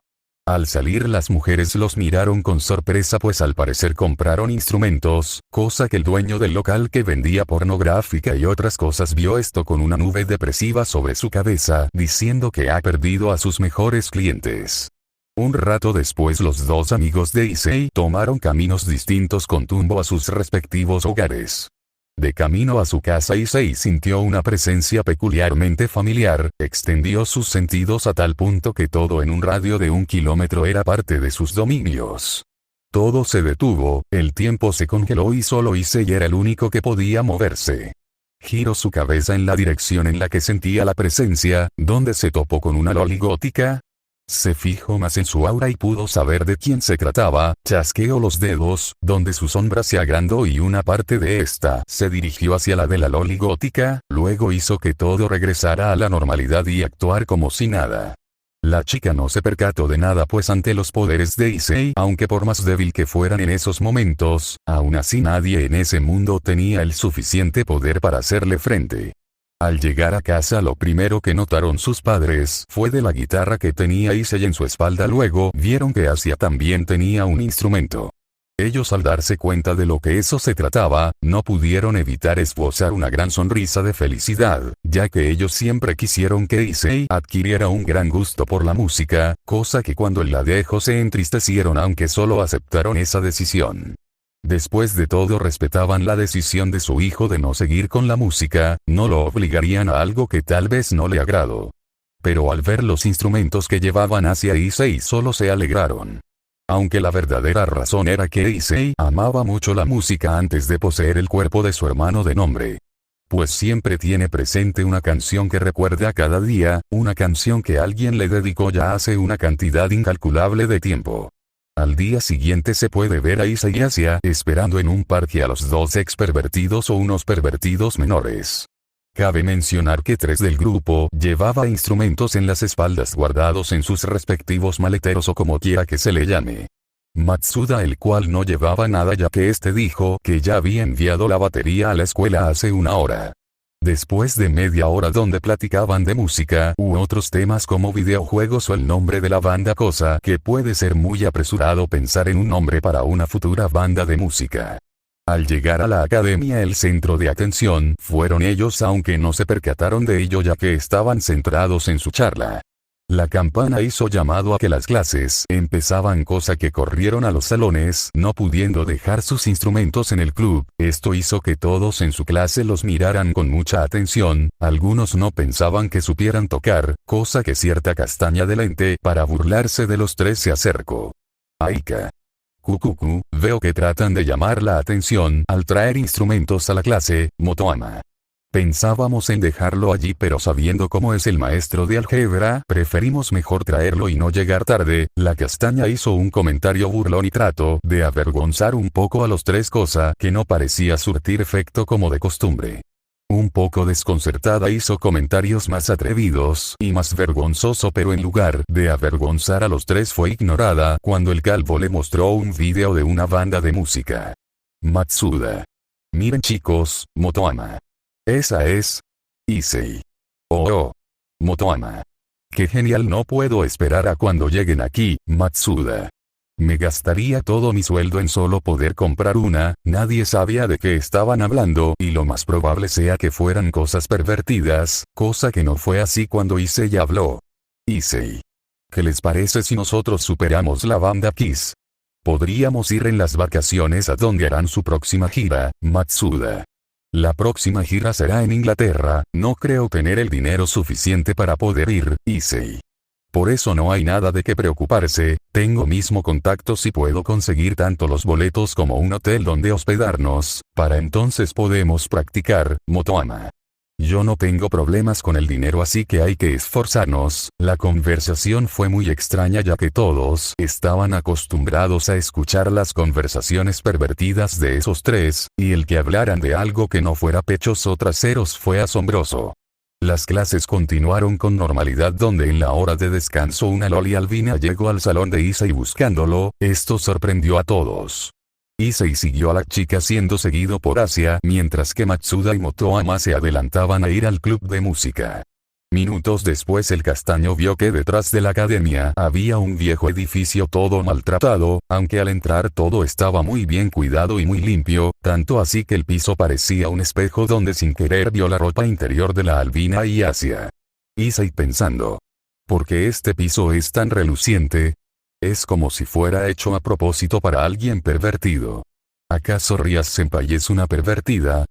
Al salir las mujeres los miraron con sorpresa pues al parecer compraron instrumentos, cosa que el dueño del local que vendía pornográfica y otras cosas vio esto con una nube depresiva sobre su cabeza, diciendo que ha perdido a sus mejores clientes. Un rato después los dos amigos de Issei tomaron caminos distintos con rumbo a sus respectivos hogares. De camino a su casa Issei sintió una presencia peculiarmente familiar, extendió sus sentidos a tal punto que todo en un radio de 1 kilómetro era parte de sus dominios. Todo se detuvo, el tiempo se congeló y solo Issei era el único que podía moverse. Giró su cabeza en la dirección en la que sentía la presencia, donde se topó con una loli gótica. Se fijó más en su aura y pudo saber de quién se trataba, chasqueó los dedos, donde su sombra se agrandó y una parte de esta se dirigió hacia la de la loli gótica, luego hizo que todo regresara a la normalidad y actuar como si nada. La chica no se percató de nada pues ante los poderes de Issei, aunque por más débil que fueran en esos momentos, aún así nadie en ese mundo tenía el suficiente poder para hacerle frente. Al llegar a casa lo primero que notaron sus padres fue de la guitarra que tenía Issei en su espalda, luego vieron que Asia también tenía un instrumento. Ellos al darse cuenta de lo que eso se trataba, no pudieron evitar esbozar una gran sonrisa de felicidad, ya que ellos siempre quisieron que Issei adquiriera un gran gusto por la música, cosa que cuando él la dejó se entristecieron aunque solo aceptaron esa decisión. Después de todo respetaban la decisión de su hijo de no seguir con la música, no lo obligarían a algo que tal vez no le agradó. Pero al ver los instrumentos que llevaban hacia Issei solo se alegraron. Aunque la verdadera razón era que Issei amaba mucho la música antes de poseer el cuerpo de su hermano de nombre. Pues siempre tiene presente una canción que recuerda cada día, una canción que alguien le dedicó ya hace una cantidad incalculable de tiempo. Al día siguiente se puede ver a Issei y Asia esperando en un parque a los dos ex pervertidos o unos pervertidos menores. Cabe mencionar que 3 del grupo llevaba instrumentos en las espaldas guardados en sus respectivos maleteros o como quiera que se le llame. Matsuda el cual no llevaba nada ya que este dijo que ya había enviado la batería a la escuela hace una hora. Después de media hora donde platicaban de música u otros temas como videojuegos o el nombre de la banda, cosa que puede ser muy apresurado pensar en un nombre para una futura banda de música. Al llegar a la academia el centro de atención fueron ellos aunque no se percataron de ello ya que estaban centrados en su charla. La campana hizo llamado a que las clases empezaban, cosa que corrieron a los salones no pudiendo dejar sus instrumentos en el club. Esto hizo que todos en su clase los miraran con mucha atención, algunos no pensaban que supieran tocar, cosa que cierta castaña de lente para burlarse de los 3 se acercó. Aika. Kukuku, veo que tratan de llamar la atención al traer instrumentos a la clase, Motoama. Pensábamos en dejarlo allí pero sabiendo cómo es el maestro de álgebra, preferimos mejor traerlo y no llegar tarde. La castaña hizo un comentario burlón y trató de avergonzar un poco a los 3, cosa que no parecía surtir efecto como de costumbre. Un poco desconcertada hizo comentarios más atrevidos y más vergonzoso, pero en lugar de avergonzar a los 3 fue ignorada cuando el calvo le mostró un video de una banda de música. Matsuda. Miren chicos, Motoama. Esa es Issei. Oh, Motoama. Qué genial, no puedo esperar a cuando lleguen aquí, Matsuda. Me gastaría todo mi sueldo en solo poder comprar una. Nadie sabía de qué estaban hablando y lo más probable sea que fueran cosas pervertidas, cosa que no fue así cuando Issei habló. Issei. ¿Qué les parece si nosotros superamos la banda Kiss? Podríamos ir en las vacaciones a donde harán su próxima gira, Matsuda. La próxima gira será en Inglaterra, no creo tener el dinero suficiente para poder ir, Issei. Por eso no hay nada de qué preocuparse, tengo mismo contactos y puedo conseguir tanto los boletos como un hotel donde hospedarnos, para entonces podemos practicar, Motoama. Yo no tengo problemas con el dinero así que hay que esforzarnos. La conversación fue muy extraña ya que todos estaban acostumbrados a escuchar las conversaciones pervertidas de esos 3, y el que hablaran de algo que no fuera pechos o traseros fue asombroso. Las clases continuaron con normalidad donde en la hora de descanso una loli albina llegó al salón de Issei buscándolo, esto sorprendió a todos. Issei siguió a la chica siendo seguido por Asia mientras que Matsuda y Motoama se adelantaban a ir al club de música. Minutos después el castaño vio que detrás de la academia había un viejo edificio todo maltratado, aunque al entrar todo estaba muy bien cuidado y muy limpio, tanto así que el piso parecía un espejo donde sin querer vio la ropa interior de la albina y Asia. Issei pensando. ¿Por qué este piso es tan reluciente? Es como si fuera hecho a propósito para alguien pervertido. ¿Acaso Rias-senpai es una pervertida?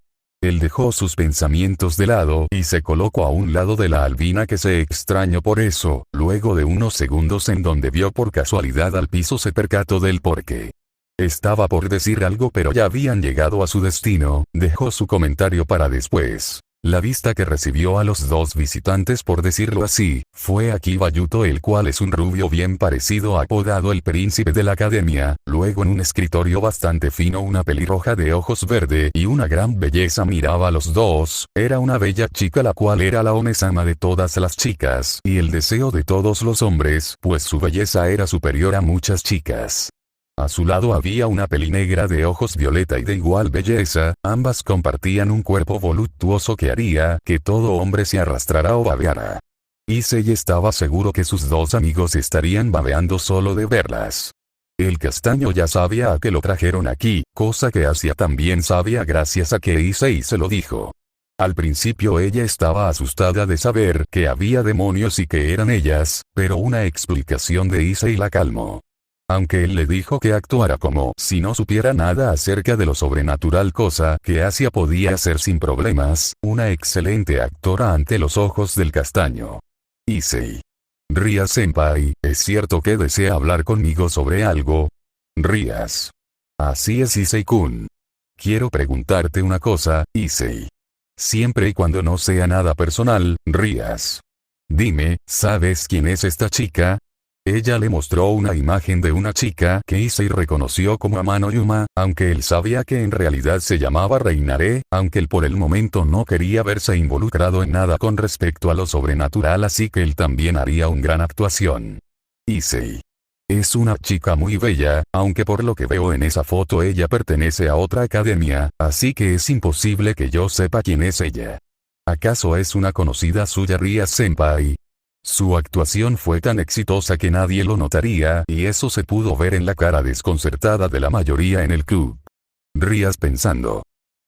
Él dejó sus pensamientos de lado y se colocó a un lado de la albina que se extrañó por eso, luego de unos segundos en donde vio por casualidad al piso se percató del porqué. Estaba por decir algo pero ya habían llegado a su destino, dejó su comentario para después. La vista que recibió a los dos visitantes, por decirlo así, fue Akiba Yuto, el cual es un rubio bien parecido, apodado el príncipe de la academia. Luego, en un escritorio bastante fino, una pelirroja de ojos verde y una gran belleza miraba a los dos. Era una bella chica, la cual era la Onesama de todas las chicas y el deseo de todos los hombres, pues su belleza era superior a muchas chicas. A su lado había una pelinegra de ojos violeta y de igual belleza. Ambas compartían un cuerpo voluptuoso que haría que todo hombre se arrastrara o babeara. Issei estaba seguro que sus dos amigos estarían babeando solo de verlas. El castaño ya sabía a que lo trajeron aquí, cosa que Asia también sabía gracias a que Issei se lo dijo. Al principio ella estaba asustada de saber que había demonios y que eran ellas, pero una explicación de Issei la calmó. Aunque él le dijo que actuara como si no supiera nada acerca de lo sobrenatural, cosa que Asia podía hacer sin problemas, una excelente actora ante los ojos del castaño. Issei. Ria-senpai, ¿es cierto que desea hablar conmigo sobre algo? Rías. Así es, Issei-kun. Quiero preguntarte una cosa, Issei. Siempre y cuando no sea nada personal, Rías. Dime, ¿sabes quién es esta chica? Ella le mostró una imagen de una chica que Issei reconoció como Amano Yuma, aunque él sabía que en realidad se llamaba Reinare, aunque él por el momento no quería verse involucrado en nada con respecto a lo sobrenatural, así que él también haría una gran actuación. Issei. Es una chica muy bella, aunque por lo que veo en esa foto ella pertenece a otra academia, así que es imposible que yo sepa quién es ella. ¿Acaso es una conocida suya, Ria-senpai? Su actuación fue tan exitosa que nadie lo notaría, y eso se pudo ver en la cara desconcertada de la mayoría en el club. Rías pensando.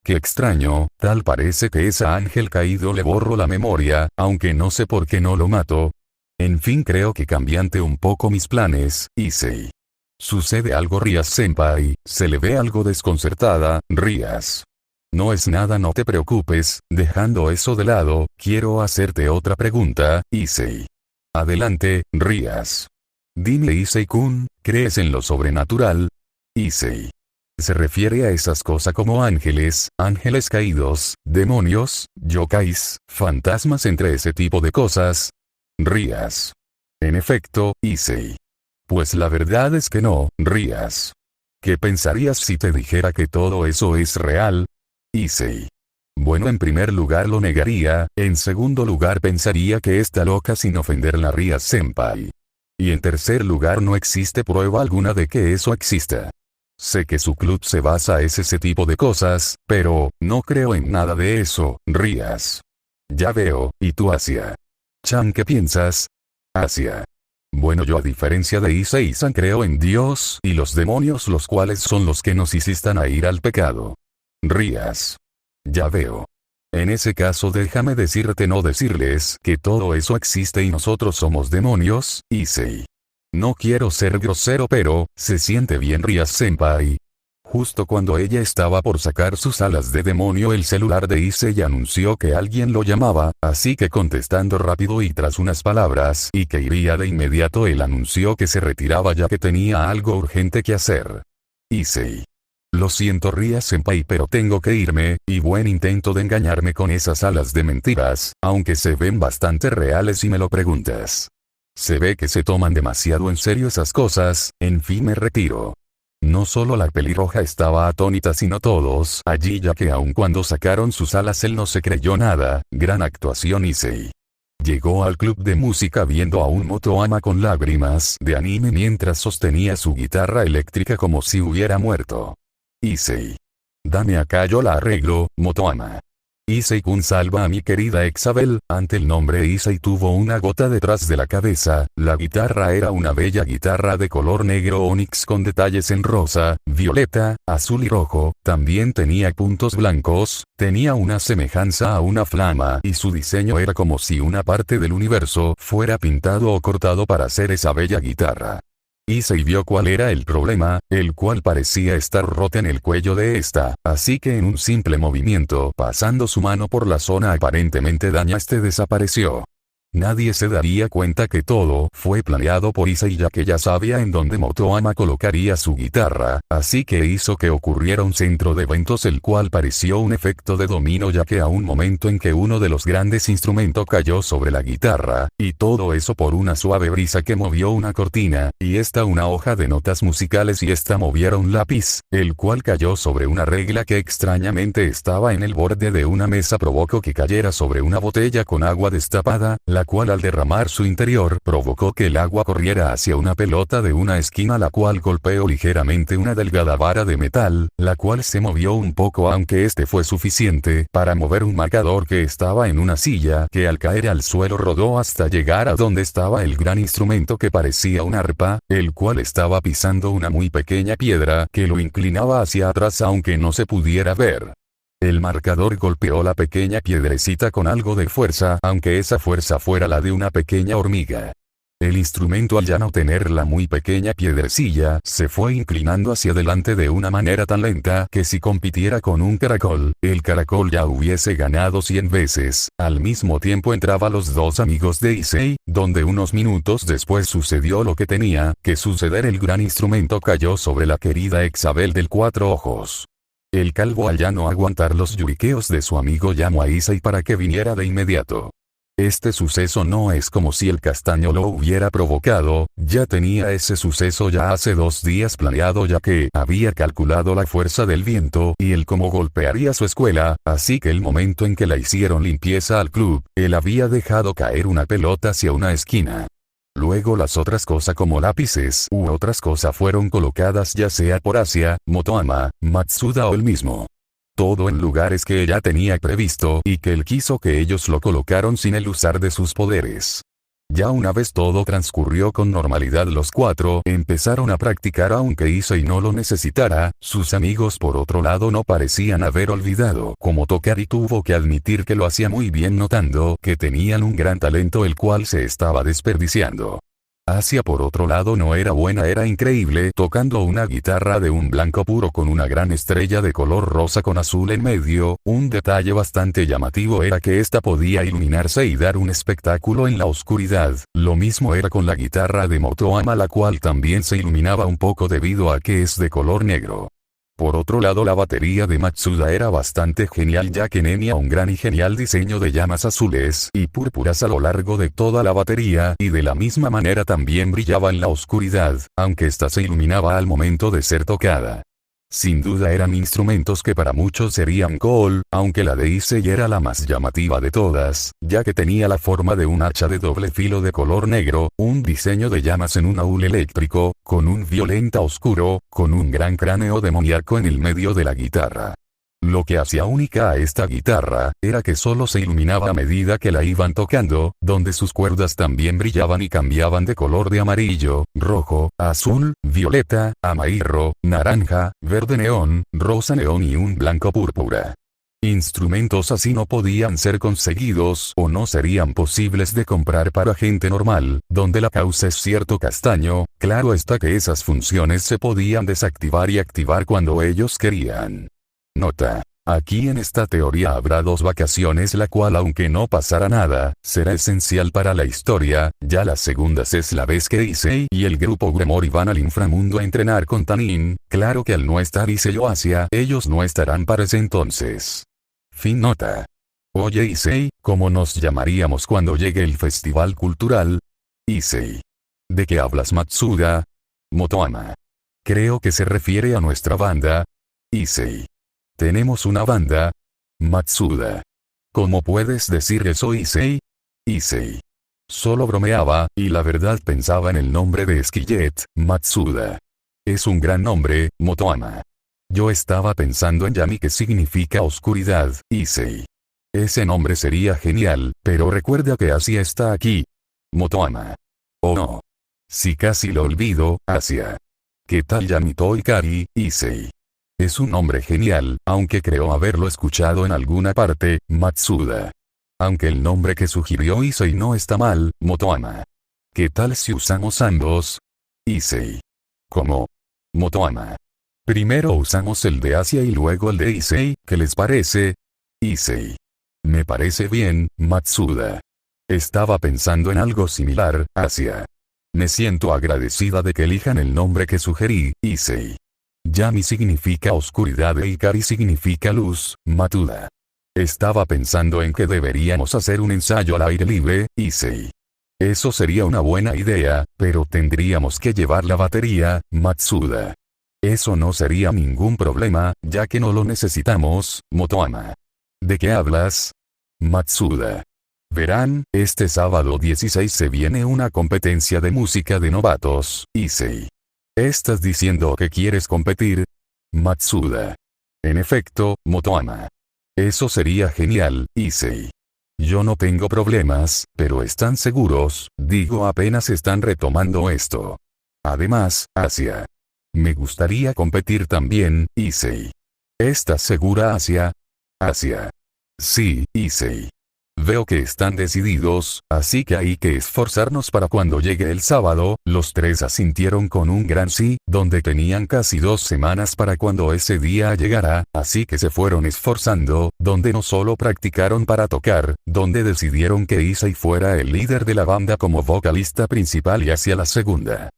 Qué extraño, tal parece que ese ángel caído le borró la memoria, aunque no sé por qué no lo mato. En fin, creo que cambiante un poco mis planes, Issei. ¿Sucede algo, Ria-senpai? Se le ve algo desconcertada, Rías. No es nada, no te preocupes. Dejando eso de lado, quiero hacerte otra pregunta, Issei. Adelante, Rías. Dime, Issei-kun, ¿crees en lo sobrenatural? Issei. Se refiere a esas cosas como ángeles, ángeles caídos, demonios, yokais, fantasmas, entre ese tipo de cosas. Rías. En efecto, Issei. Pues la verdad es que no, Rías. ¿Qué pensarías si te dijera que todo eso es real? Issei. Bueno, en primer lugar lo negaría, en segundo lugar pensaría que está loca sin ofenderla, Ria-senpai. Y en tercer lugar no existe prueba alguna de que eso exista. Sé que su club se basa en ese tipo de cosas, pero no creo en nada de eso, Rías. Ya veo, ¿y tú, Asia? Chan, ¿qué piensas? Asia. Bueno, yo a diferencia de Issei-san creo en Dios y los demonios, los cuales son los que nos insistan a ir al pecado. Rías. Ya veo. En ese caso déjame decirte, no decirles, que todo eso existe y nosotros somos demonios, Issei. No quiero ser grosero, pero se siente bien, Ria-senpai. Justo cuando ella estaba por sacar sus alas de demonio, el celular de Issei anunció que alguien lo llamaba, así que contestando rápido y tras unas palabras y que iría de inmediato, él anunció que se retiraba ya que tenía algo urgente que hacer. Issei. Lo siento, Ria-senpai, pero tengo que irme, y buen intento de engañarme con esas alas de mentiras, aunque se ven bastante reales si me lo preguntas. Se ve que se toman demasiado en serio esas cosas, en fin, me retiro. No solo la pelirroja estaba atónita sino todos allí, ya que aun cuando sacaron sus alas él no se creyó nada. Gran actuación, Issei. Llegó al club de música viendo a un Motoama con lágrimas de anime mientras sostenía su guitarra eléctrica como si hubiera muerto. Issei. Dame acá, yo la arreglo, Motoama. Issei-kun, salva a mi querida Exabel. Ante el nombre Issei tuvo una gota detrás de la cabeza. La guitarra era una bella guitarra de color negro onix con detalles en rosa, violeta, azul y rojo. También tenía puntos blancos, tenía una semejanza a una flama y su diseño era como si una parte del universo fuera pintado o cortado para hacer esa bella guitarra. Issei vio cuál era el problema, el cual parecía estar rota en el cuello de esta, así que en un simple movimiento, pasando su mano por la zona aparentemente dañada, desapareció. Nadie se daría cuenta que todo fue planeado por Issei, ya que ya sabía en dónde Motoama colocaría su guitarra, así que hizo que ocurriera un centro de eventos, el cual pareció un efecto de dominó, ya que a un momento en que uno de los grandes instrumentos cayó sobre la guitarra, y todo eso por una suave brisa que movió una cortina, y esta una hoja de notas musicales, y esta moviera un lápiz, el cual cayó sobre una regla que extrañamente estaba en el borde de una mesa, provocó que cayera sobre una botella con agua destapada, la cual al derramar su interior provocó que el agua corriera hacia una pelota de una esquina, la cual golpeó ligeramente una delgada vara de metal, la cual se movió un poco, aunque este fue suficiente para mover un marcador que estaba en una silla, que al caer al suelo rodó hasta llegar a donde estaba el gran instrumento que parecía una arpa, el cual estaba pisando una muy pequeña piedra que lo inclinaba hacia atrás aunque no se pudiera ver. El marcador golpeó la pequeña piedrecita con algo de fuerza, aunque esa fuerza fuera la de una pequeña hormiga. El instrumento, al ya no tener la muy pequeña piedrecilla, se fue inclinando hacia adelante de una manera tan lenta que si compitiera con un caracol, el caracol ya hubiese ganado 100 veces. Al mismo tiempo entraban los dos amigos de Issei, donde unos minutos después sucedió lo que tenía que suceder. El gran instrumento cayó sobre la querida Exabel del Cuatro Ojos. El calvo, al ya no aguantar los lloriqueos de su amigo, llamó a Issei para que viniera de inmediato. Este suceso no es como si el castaño lo hubiera provocado, ya tenía ese suceso ya hace 2 días planeado, ya que había calculado la fuerza del viento y el cómo golpearía su escuela, así que el momento en que la hicieron limpieza al club, él había dejado caer una pelota hacia una esquina. Luego las otras cosas como lápices u otras cosas fueron colocadas ya sea por Asia, Motoama, Matsuda o él mismo. Todo en lugares que ella tenía previsto y que él quiso que ellos lo colocaron sin el usar de sus poderes. Ya una vez todo transcurrió con normalidad, los cuatro empezaron a practicar aunque Issei no lo necesitara. Sus amigos por otro lado no parecían haber olvidado cómo tocar y tuvo que admitir que lo hacía muy bien, notando que tenían un gran talento el cual se estaba desperdiciando. Asia por otro lado no era buena, era increíble tocando una guitarra de un blanco puro con una gran estrella de color rosa con azul en medio. Un detalle bastante llamativo era que esta podía iluminarse y dar un espectáculo en la oscuridad. Lo mismo era con la guitarra de Motoama, la cual también se iluminaba un poco debido a que es de color negro. Por otro lado, la batería de Matsuda era bastante genial, ya que tenía un gran y genial diseño de llamas azules y púrpuras a lo largo de toda la batería, y de la misma manera también brillaba en la oscuridad, aunque ésta se iluminaba al momento de ser tocada. Sin duda eran instrumentos que para muchos serían cool, aunque la de Issei era la más llamativa de todas, ya que tenía la forma de un hacha de doble filo de color negro, un diseño de llamas en un hule eléctrico, con un violeta oscuro, con un gran cráneo demoníaco en el medio de la guitarra. Lo que hacía única a esta guitarra, era que solo se iluminaba a medida que la iban tocando, donde sus cuerdas también brillaban y cambiaban de color de amarillo, rojo, azul, violeta, amarillo, naranja, verde neón, rosa neón y un blanco púrpura. Instrumentos así no podían ser conseguidos o no serían posibles de comprar para gente normal, donde la causa es cierto castaño. Claro está que esas funciones se podían desactivar y activar cuando ellos querían. Nota: aquí en esta teoría habrá 2 vacaciones, la cual aunque no pasara nada, será esencial para la historia. Ya las segundas es la vez que Issei y el grupo Gremori van al inframundo a entrenar con Tanin. Claro que al no estar Issei o Asia, ellos no estarán para ese entonces. Fin nota. Oye Issei, ¿cómo nos llamaríamos cuando llegue el festival cultural? Issei. ¿De qué hablas, Matsuda? Motoama. Creo que se refiere a nuestra banda. Issei. ¿Tenemos una banda? Matsuda. ¿Cómo puedes decir eso, Issei? Issei. Solo bromeaba, y la verdad pensaba en el nombre de Skillet. Matsuda. Es un gran nombre, Motoama. Yo estaba pensando en Yami, que significa oscuridad, Issei. Ese nombre sería genial, pero recuerda que Asia está aquí. Motoama. Oh no. Si casi lo olvido, Asia. ¿Qué tal Yamito Ikari, Issei? Es un nombre genial, aunque creo haberlo escuchado en alguna parte. Matsuda. Aunque el nombre que sugirió Issei no está mal, Motoama. ¿Qué tal si usamos ambos? Issei. ¿Cómo? Motoama. Primero usamos el de Asia y luego el de Issei, ¿qué les parece? Issei. Me parece bien, Matsuda. Estaba pensando en algo similar, Asia. Me siento agradecida de que elijan el nombre que sugerí, Issei. Yami significa oscuridad e Ikari significa luz, Matsuda. Estaba pensando en que deberíamos hacer un ensayo al aire libre, Issei. Eso sería una buena idea, pero tendríamos que llevar la batería, Matsuda. Eso no sería ningún problema, ya que no lo necesitamos, Motoama. ¿De qué hablas? Matsuda. Verán, este sábado 16 se viene una competencia de música de novatos, Issei. ¿Estás diciendo que quieres competir? Matsuda. En efecto, Motoama. Eso sería genial, Issei. Yo no tengo problemas, pero ¿están seguros? Digo, apenas están retomando esto. Además, Asia. Me gustaría competir también, Issei. ¿Estás segura, Asia? Asia. Sí, Issei. Veo que están decididos, así que hay que esforzarnos para cuando llegue el sábado. Los tres asintieron con un gran sí, donde tenían casi 2 semanas para cuando ese día llegara, así que se fueron esforzando, donde no solo practicaron para tocar, donde decidieron que Issei fuera el líder de la banda como vocalista principal y hacia la segunda.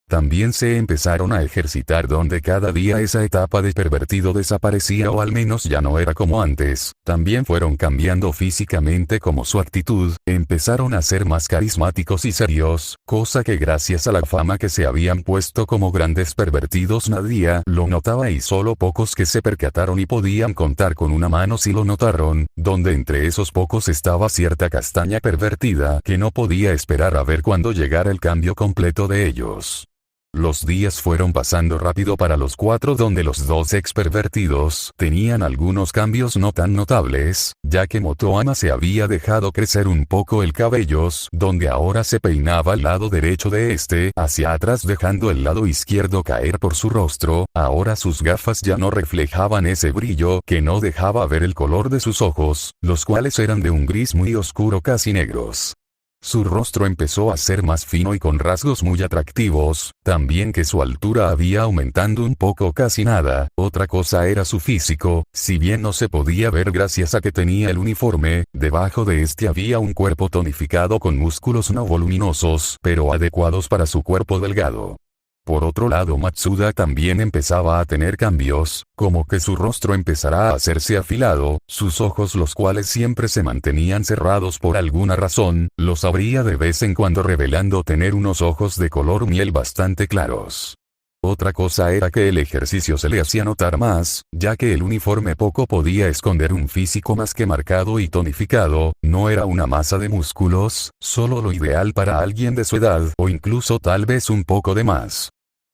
También se empezaron a ejercitar donde cada día esa etapa de pervertido desaparecía o al menos ya no era como antes. También fueron cambiando físicamente como su actitud, empezaron a ser más carismáticos y serios, cosa que gracias a la fama que se habían puesto como grandes pervertidos nadie lo notaba y solo pocos que se percataron y podían contar con una mano si lo notaron, donde entre esos pocos estaba cierta castaña pervertida que no podía esperar a ver cuando llegara el cambio completo de ellos. Los días fueron pasando rápido para los 4 donde los 2 ex pervertidos tenían algunos cambios no tan notables, ya que Motoama se había dejado crecer un poco el cabello, donde ahora se peinaba al lado derecho de este hacia atrás dejando el lado izquierdo caer por su rostro, ahora sus gafas ya no reflejaban ese brillo que no dejaba ver el color de sus ojos, los cuales eran de un gris muy oscuro casi negros. Su rostro empezó a ser más fino y con rasgos muy atractivos, también que su altura había aumentando un poco casi nada. Otra cosa era su físico, si bien no se podía ver gracias a que tenía el uniforme, debajo de este había un cuerpo tonificado con músculos no voluminosos, pero adecuados para su cuerpo delgado. Por otro lado, Matsuda también empezaba a tener cambios, como que su rostro empezará a hacerse afilado, sus ojos los cuales siempre se mantenían cerrados por alguna razón, los abría de vez en cuando revelando tener unos ojos de color miel bastante claros. Otra cosa era que el ejercicio se le hacía notar más, ya que el uniforme poco podía esconder un físico más que marcado y tonificado, no era una masa de músculos, solo lo ideal para alguien de su edad o incluso tal vez un poco de más.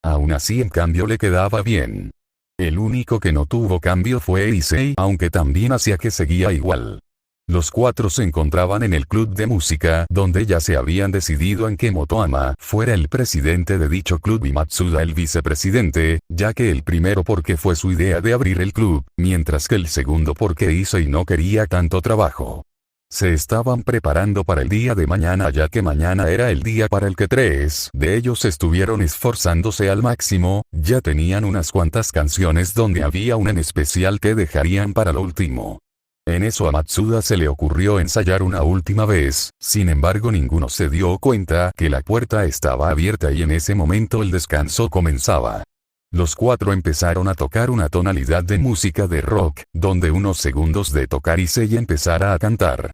Aún así en cambio le quedaba bien. El único que no tuvo cambio fue Issei, aunque también hacía que seguía igual. Los 4 se encontraban en el club de música donde ya se habían decidido en que Motoama fuera el presidente de dicho club y Matsuda el vicepresidente, ya que el primero porque fue su idea de abrir el club, mientras que el segundo porque Issei no quería tanto trabajo. Se estaban preparando para el día de mañana ya que mañana era el día para el que 3 de ellos estuvieron esforzándose al máximo, ya tenían unas cuantas canciones donde había una en especial que dejarían para lo último. En eso a Matsuda se le ocurrió ensayar una última vez, sin embargo ninguno se dio cuenta que la puerta estaba abierta y en ese momento el descanso comenzaba. Los 4 empezaron a tocar una tonalidad de música de rock, donde unos segundos de tocar Issei empezara a cantar.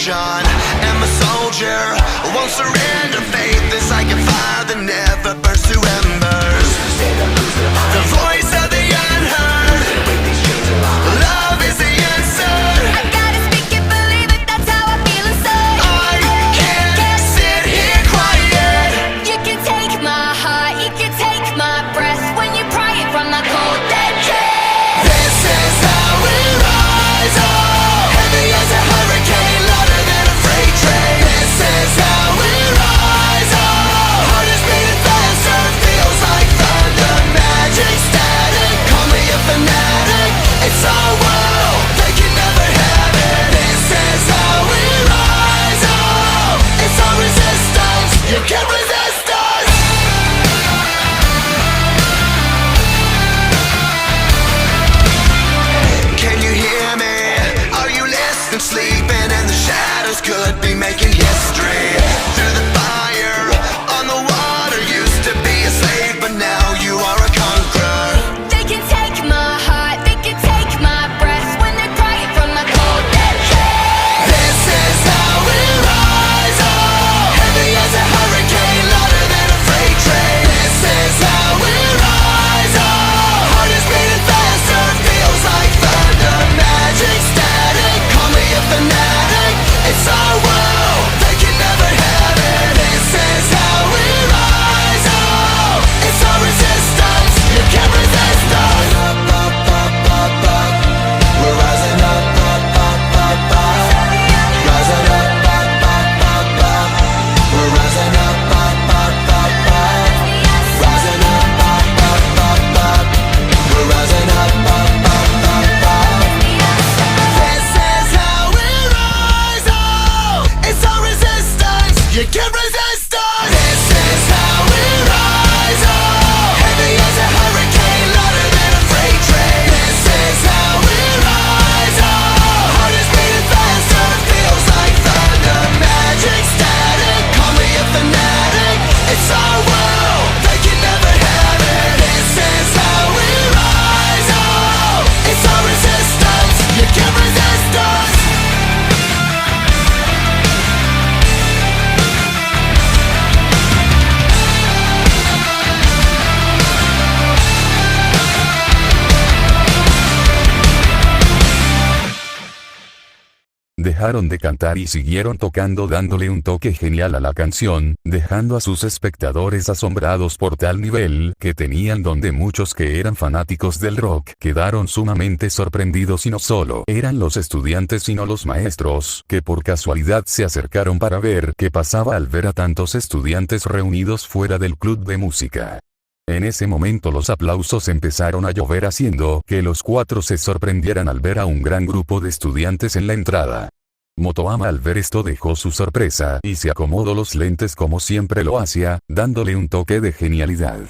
And my soldier won't surrender. Faith is like a fire that never burns to embers. The voice of the unheard. Love is the answer. I gotta speak it, believe it, that's how I feel inside. I can't sit here quiet. You can take my heart, you can take my breath when you pry it from my cold dead chest. This is how we rise up. Heavy as a hurricane, louder than a freight train. This is how we rise up. You can't resist us. This is how we rise up. Heavy as a hurricane, louder than a freight train. This is how we rise up. Heart is beating faster, feels like thunder. Magic static, call me a fanatic. It's our world, they can never have it. This is how we rise up. It's our resistance, you can't resist us. Dejaron de cantar y siguieron tocando, dándole un toque genial a la canción, dejando a sus espectadores asombrados por tal nivel que tenían, donde muchos que eran fanáticos del rock quedaron sumamente sorprendidos, y no solo eran los estudiantes sino los maestros, que por casualidad se acercaron para ver qué pasaba al ver a tantos estudiantes reunidos fuera del club de música. En ese momento los aplausos empezaron a llover, haciendo que los cuatro se sorprendieran al ver a un gran grupo de estudiantes en la entrada. Motoama al ver esto dejó su sorpresa y se acomodó los lentes como siempre lo hacía, dándole un toque de genialidad.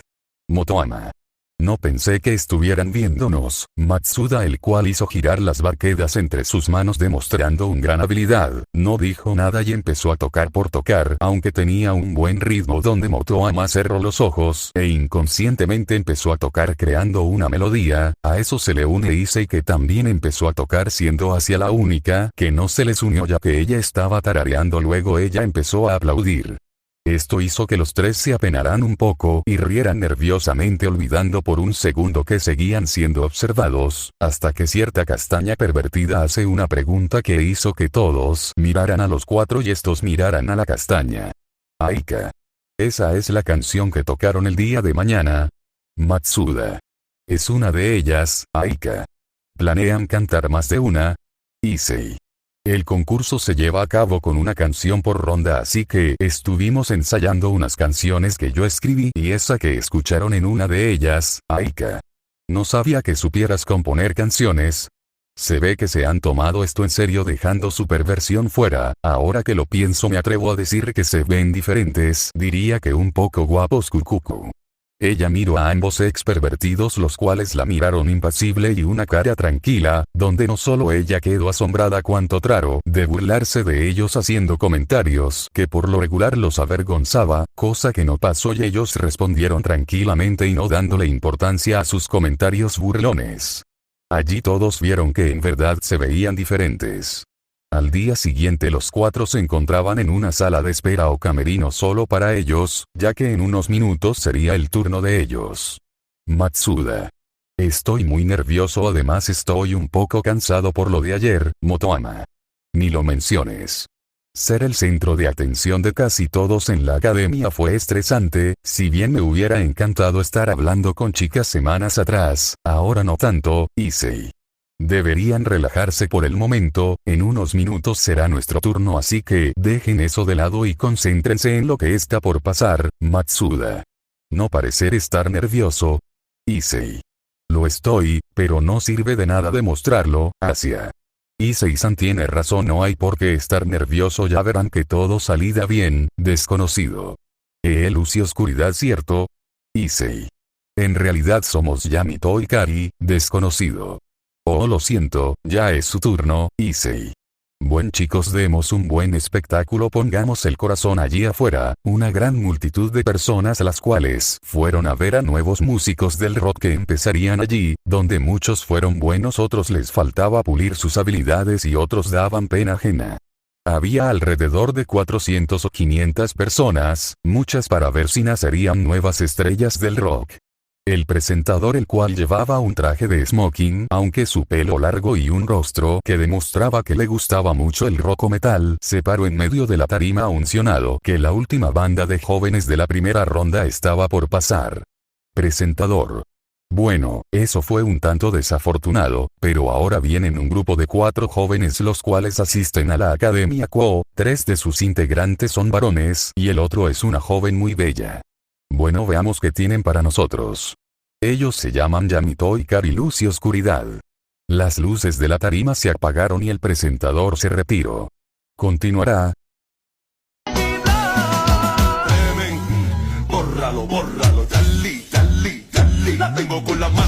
Motoama: no pensé que estuvieran viéndonos. Matsuda, el cual hizo girar las baquetas entre sus manos demostrando una gran habilidad, no dijo nada y empezó a tocar por tocar, aunque tenía un buen ritmo, donde Motoama cerró los ojos e inconscientemente empezó a tocar creando una melodía. A eso se le une Issei, que también empezó a tocar, siendo hacia la única que no se les unió ya que ella estaba tarareando. Luego ella empezó a aplaudir. Esto hizo que los tres se apenaran un poco y rieran nerviosamente, olvidando por un segundo que seguían siendo observados, hasta que cierta castaña pervertida hace una pregunta que hizo que todos miraran a los cuatro y estos miraran a la castaña. Aika: esa es la canción que tocaron el día de mañana. Matsuda: es una de ellas, Aika. ¿Planean cantar más de una? Issei: el concurso se lleva a cabo con una canción por ronda, así que estuvimos ensayando unas canciones que yo escribí y esa que escucharon en una de ellas. Aika: no sabía que supieras componer canciones. Se ve que se han tomado esto en serio, dejando su perversión fuera. Ahora que lo pienso me atrevo a decir que se ven diferentes, diría que un poco guapos. Kukuku. Ella miró a ambos ex pervertidos, los cuales la miraron impasible y una cara tranquila, donde no solo ella quedó asombrada cuanto trató de burlarse de ellos haciendo comentarios que por lo regular los avergonzaba, cosa que no pasó, y ellos respondieron tranquilamente y no dándole importancia a sus comentarios burlones. Allí todos vieron que en verdad se veían diferentes. Al día siguiente los cuatro se encontraban en una sala de espera o camerino solo para ellos, ya que en unos minutos sería el turno de ellos. Matsuda: estoy muy nervioso, además estoy un poco cansado por lo de ayer. Motoama: ni lo menciones. Ser el centro de atención de casi todos en la academia fue estresante. Si bien me hubiera encantado estar hablando con chicas semanas atrás, ahora no tanto. Issei: deberían relajarse por el momento, en unos minutos será nuestro turno, así que dejen eso de lado y concéntrense en lo que está por pasar. Matsuda: no parecer estar nervioso. Issei: lo estoy, pero no sirve de nada demostrarlo. Asia: Issei-san tiene razón, no hay por qué estar nervioso, ya verán que todo salirá bien. Desconocido: luz y oscuridad, ¿cierto? Issei: en realidad somos Yamito y Kari. Desconocido: oh, lo siento, ya es su turno. Issei: buen, chicos, demos un buen espectáculo, pongamos el corazón allí afuera. Una gran multitud de personas, las cuales fueron a ver a nuevos músicos del rock que empezarían allí, donde muchos fueron buenos, otros les faltaba pulir sus habilidades y otros daban pena ajena. Había alrededor de 400 o 500 personas, muchas para ver si nacerían nuevas estrellas del rock. El presentador, el cual llevaba un traje de smoking, aunque su pelo largo y un rostro que demostraba que le gustaba mucho el rock o metal, se paró en medio de la tarima uncionado que la última banda de jóvenes de la primera ronda estaba por pasar. Presentador: bueno, eso fue un tanto desafortunado, pero ahora vienen un grupo de 4 jóvenes los cuales asisten a la Academia Quo, 3 de sus integrantes son varones y el otro es una joven muy bella. Bueno, veamos qué tienen para nosotros. Ellos se llaman Yamito y Kari, luz y oscuridad. Las luces de la tarima se apagaron y el presentador se retiró. Continuará. bórralo, bórralo, dale, dale, dale. La tengo con la mano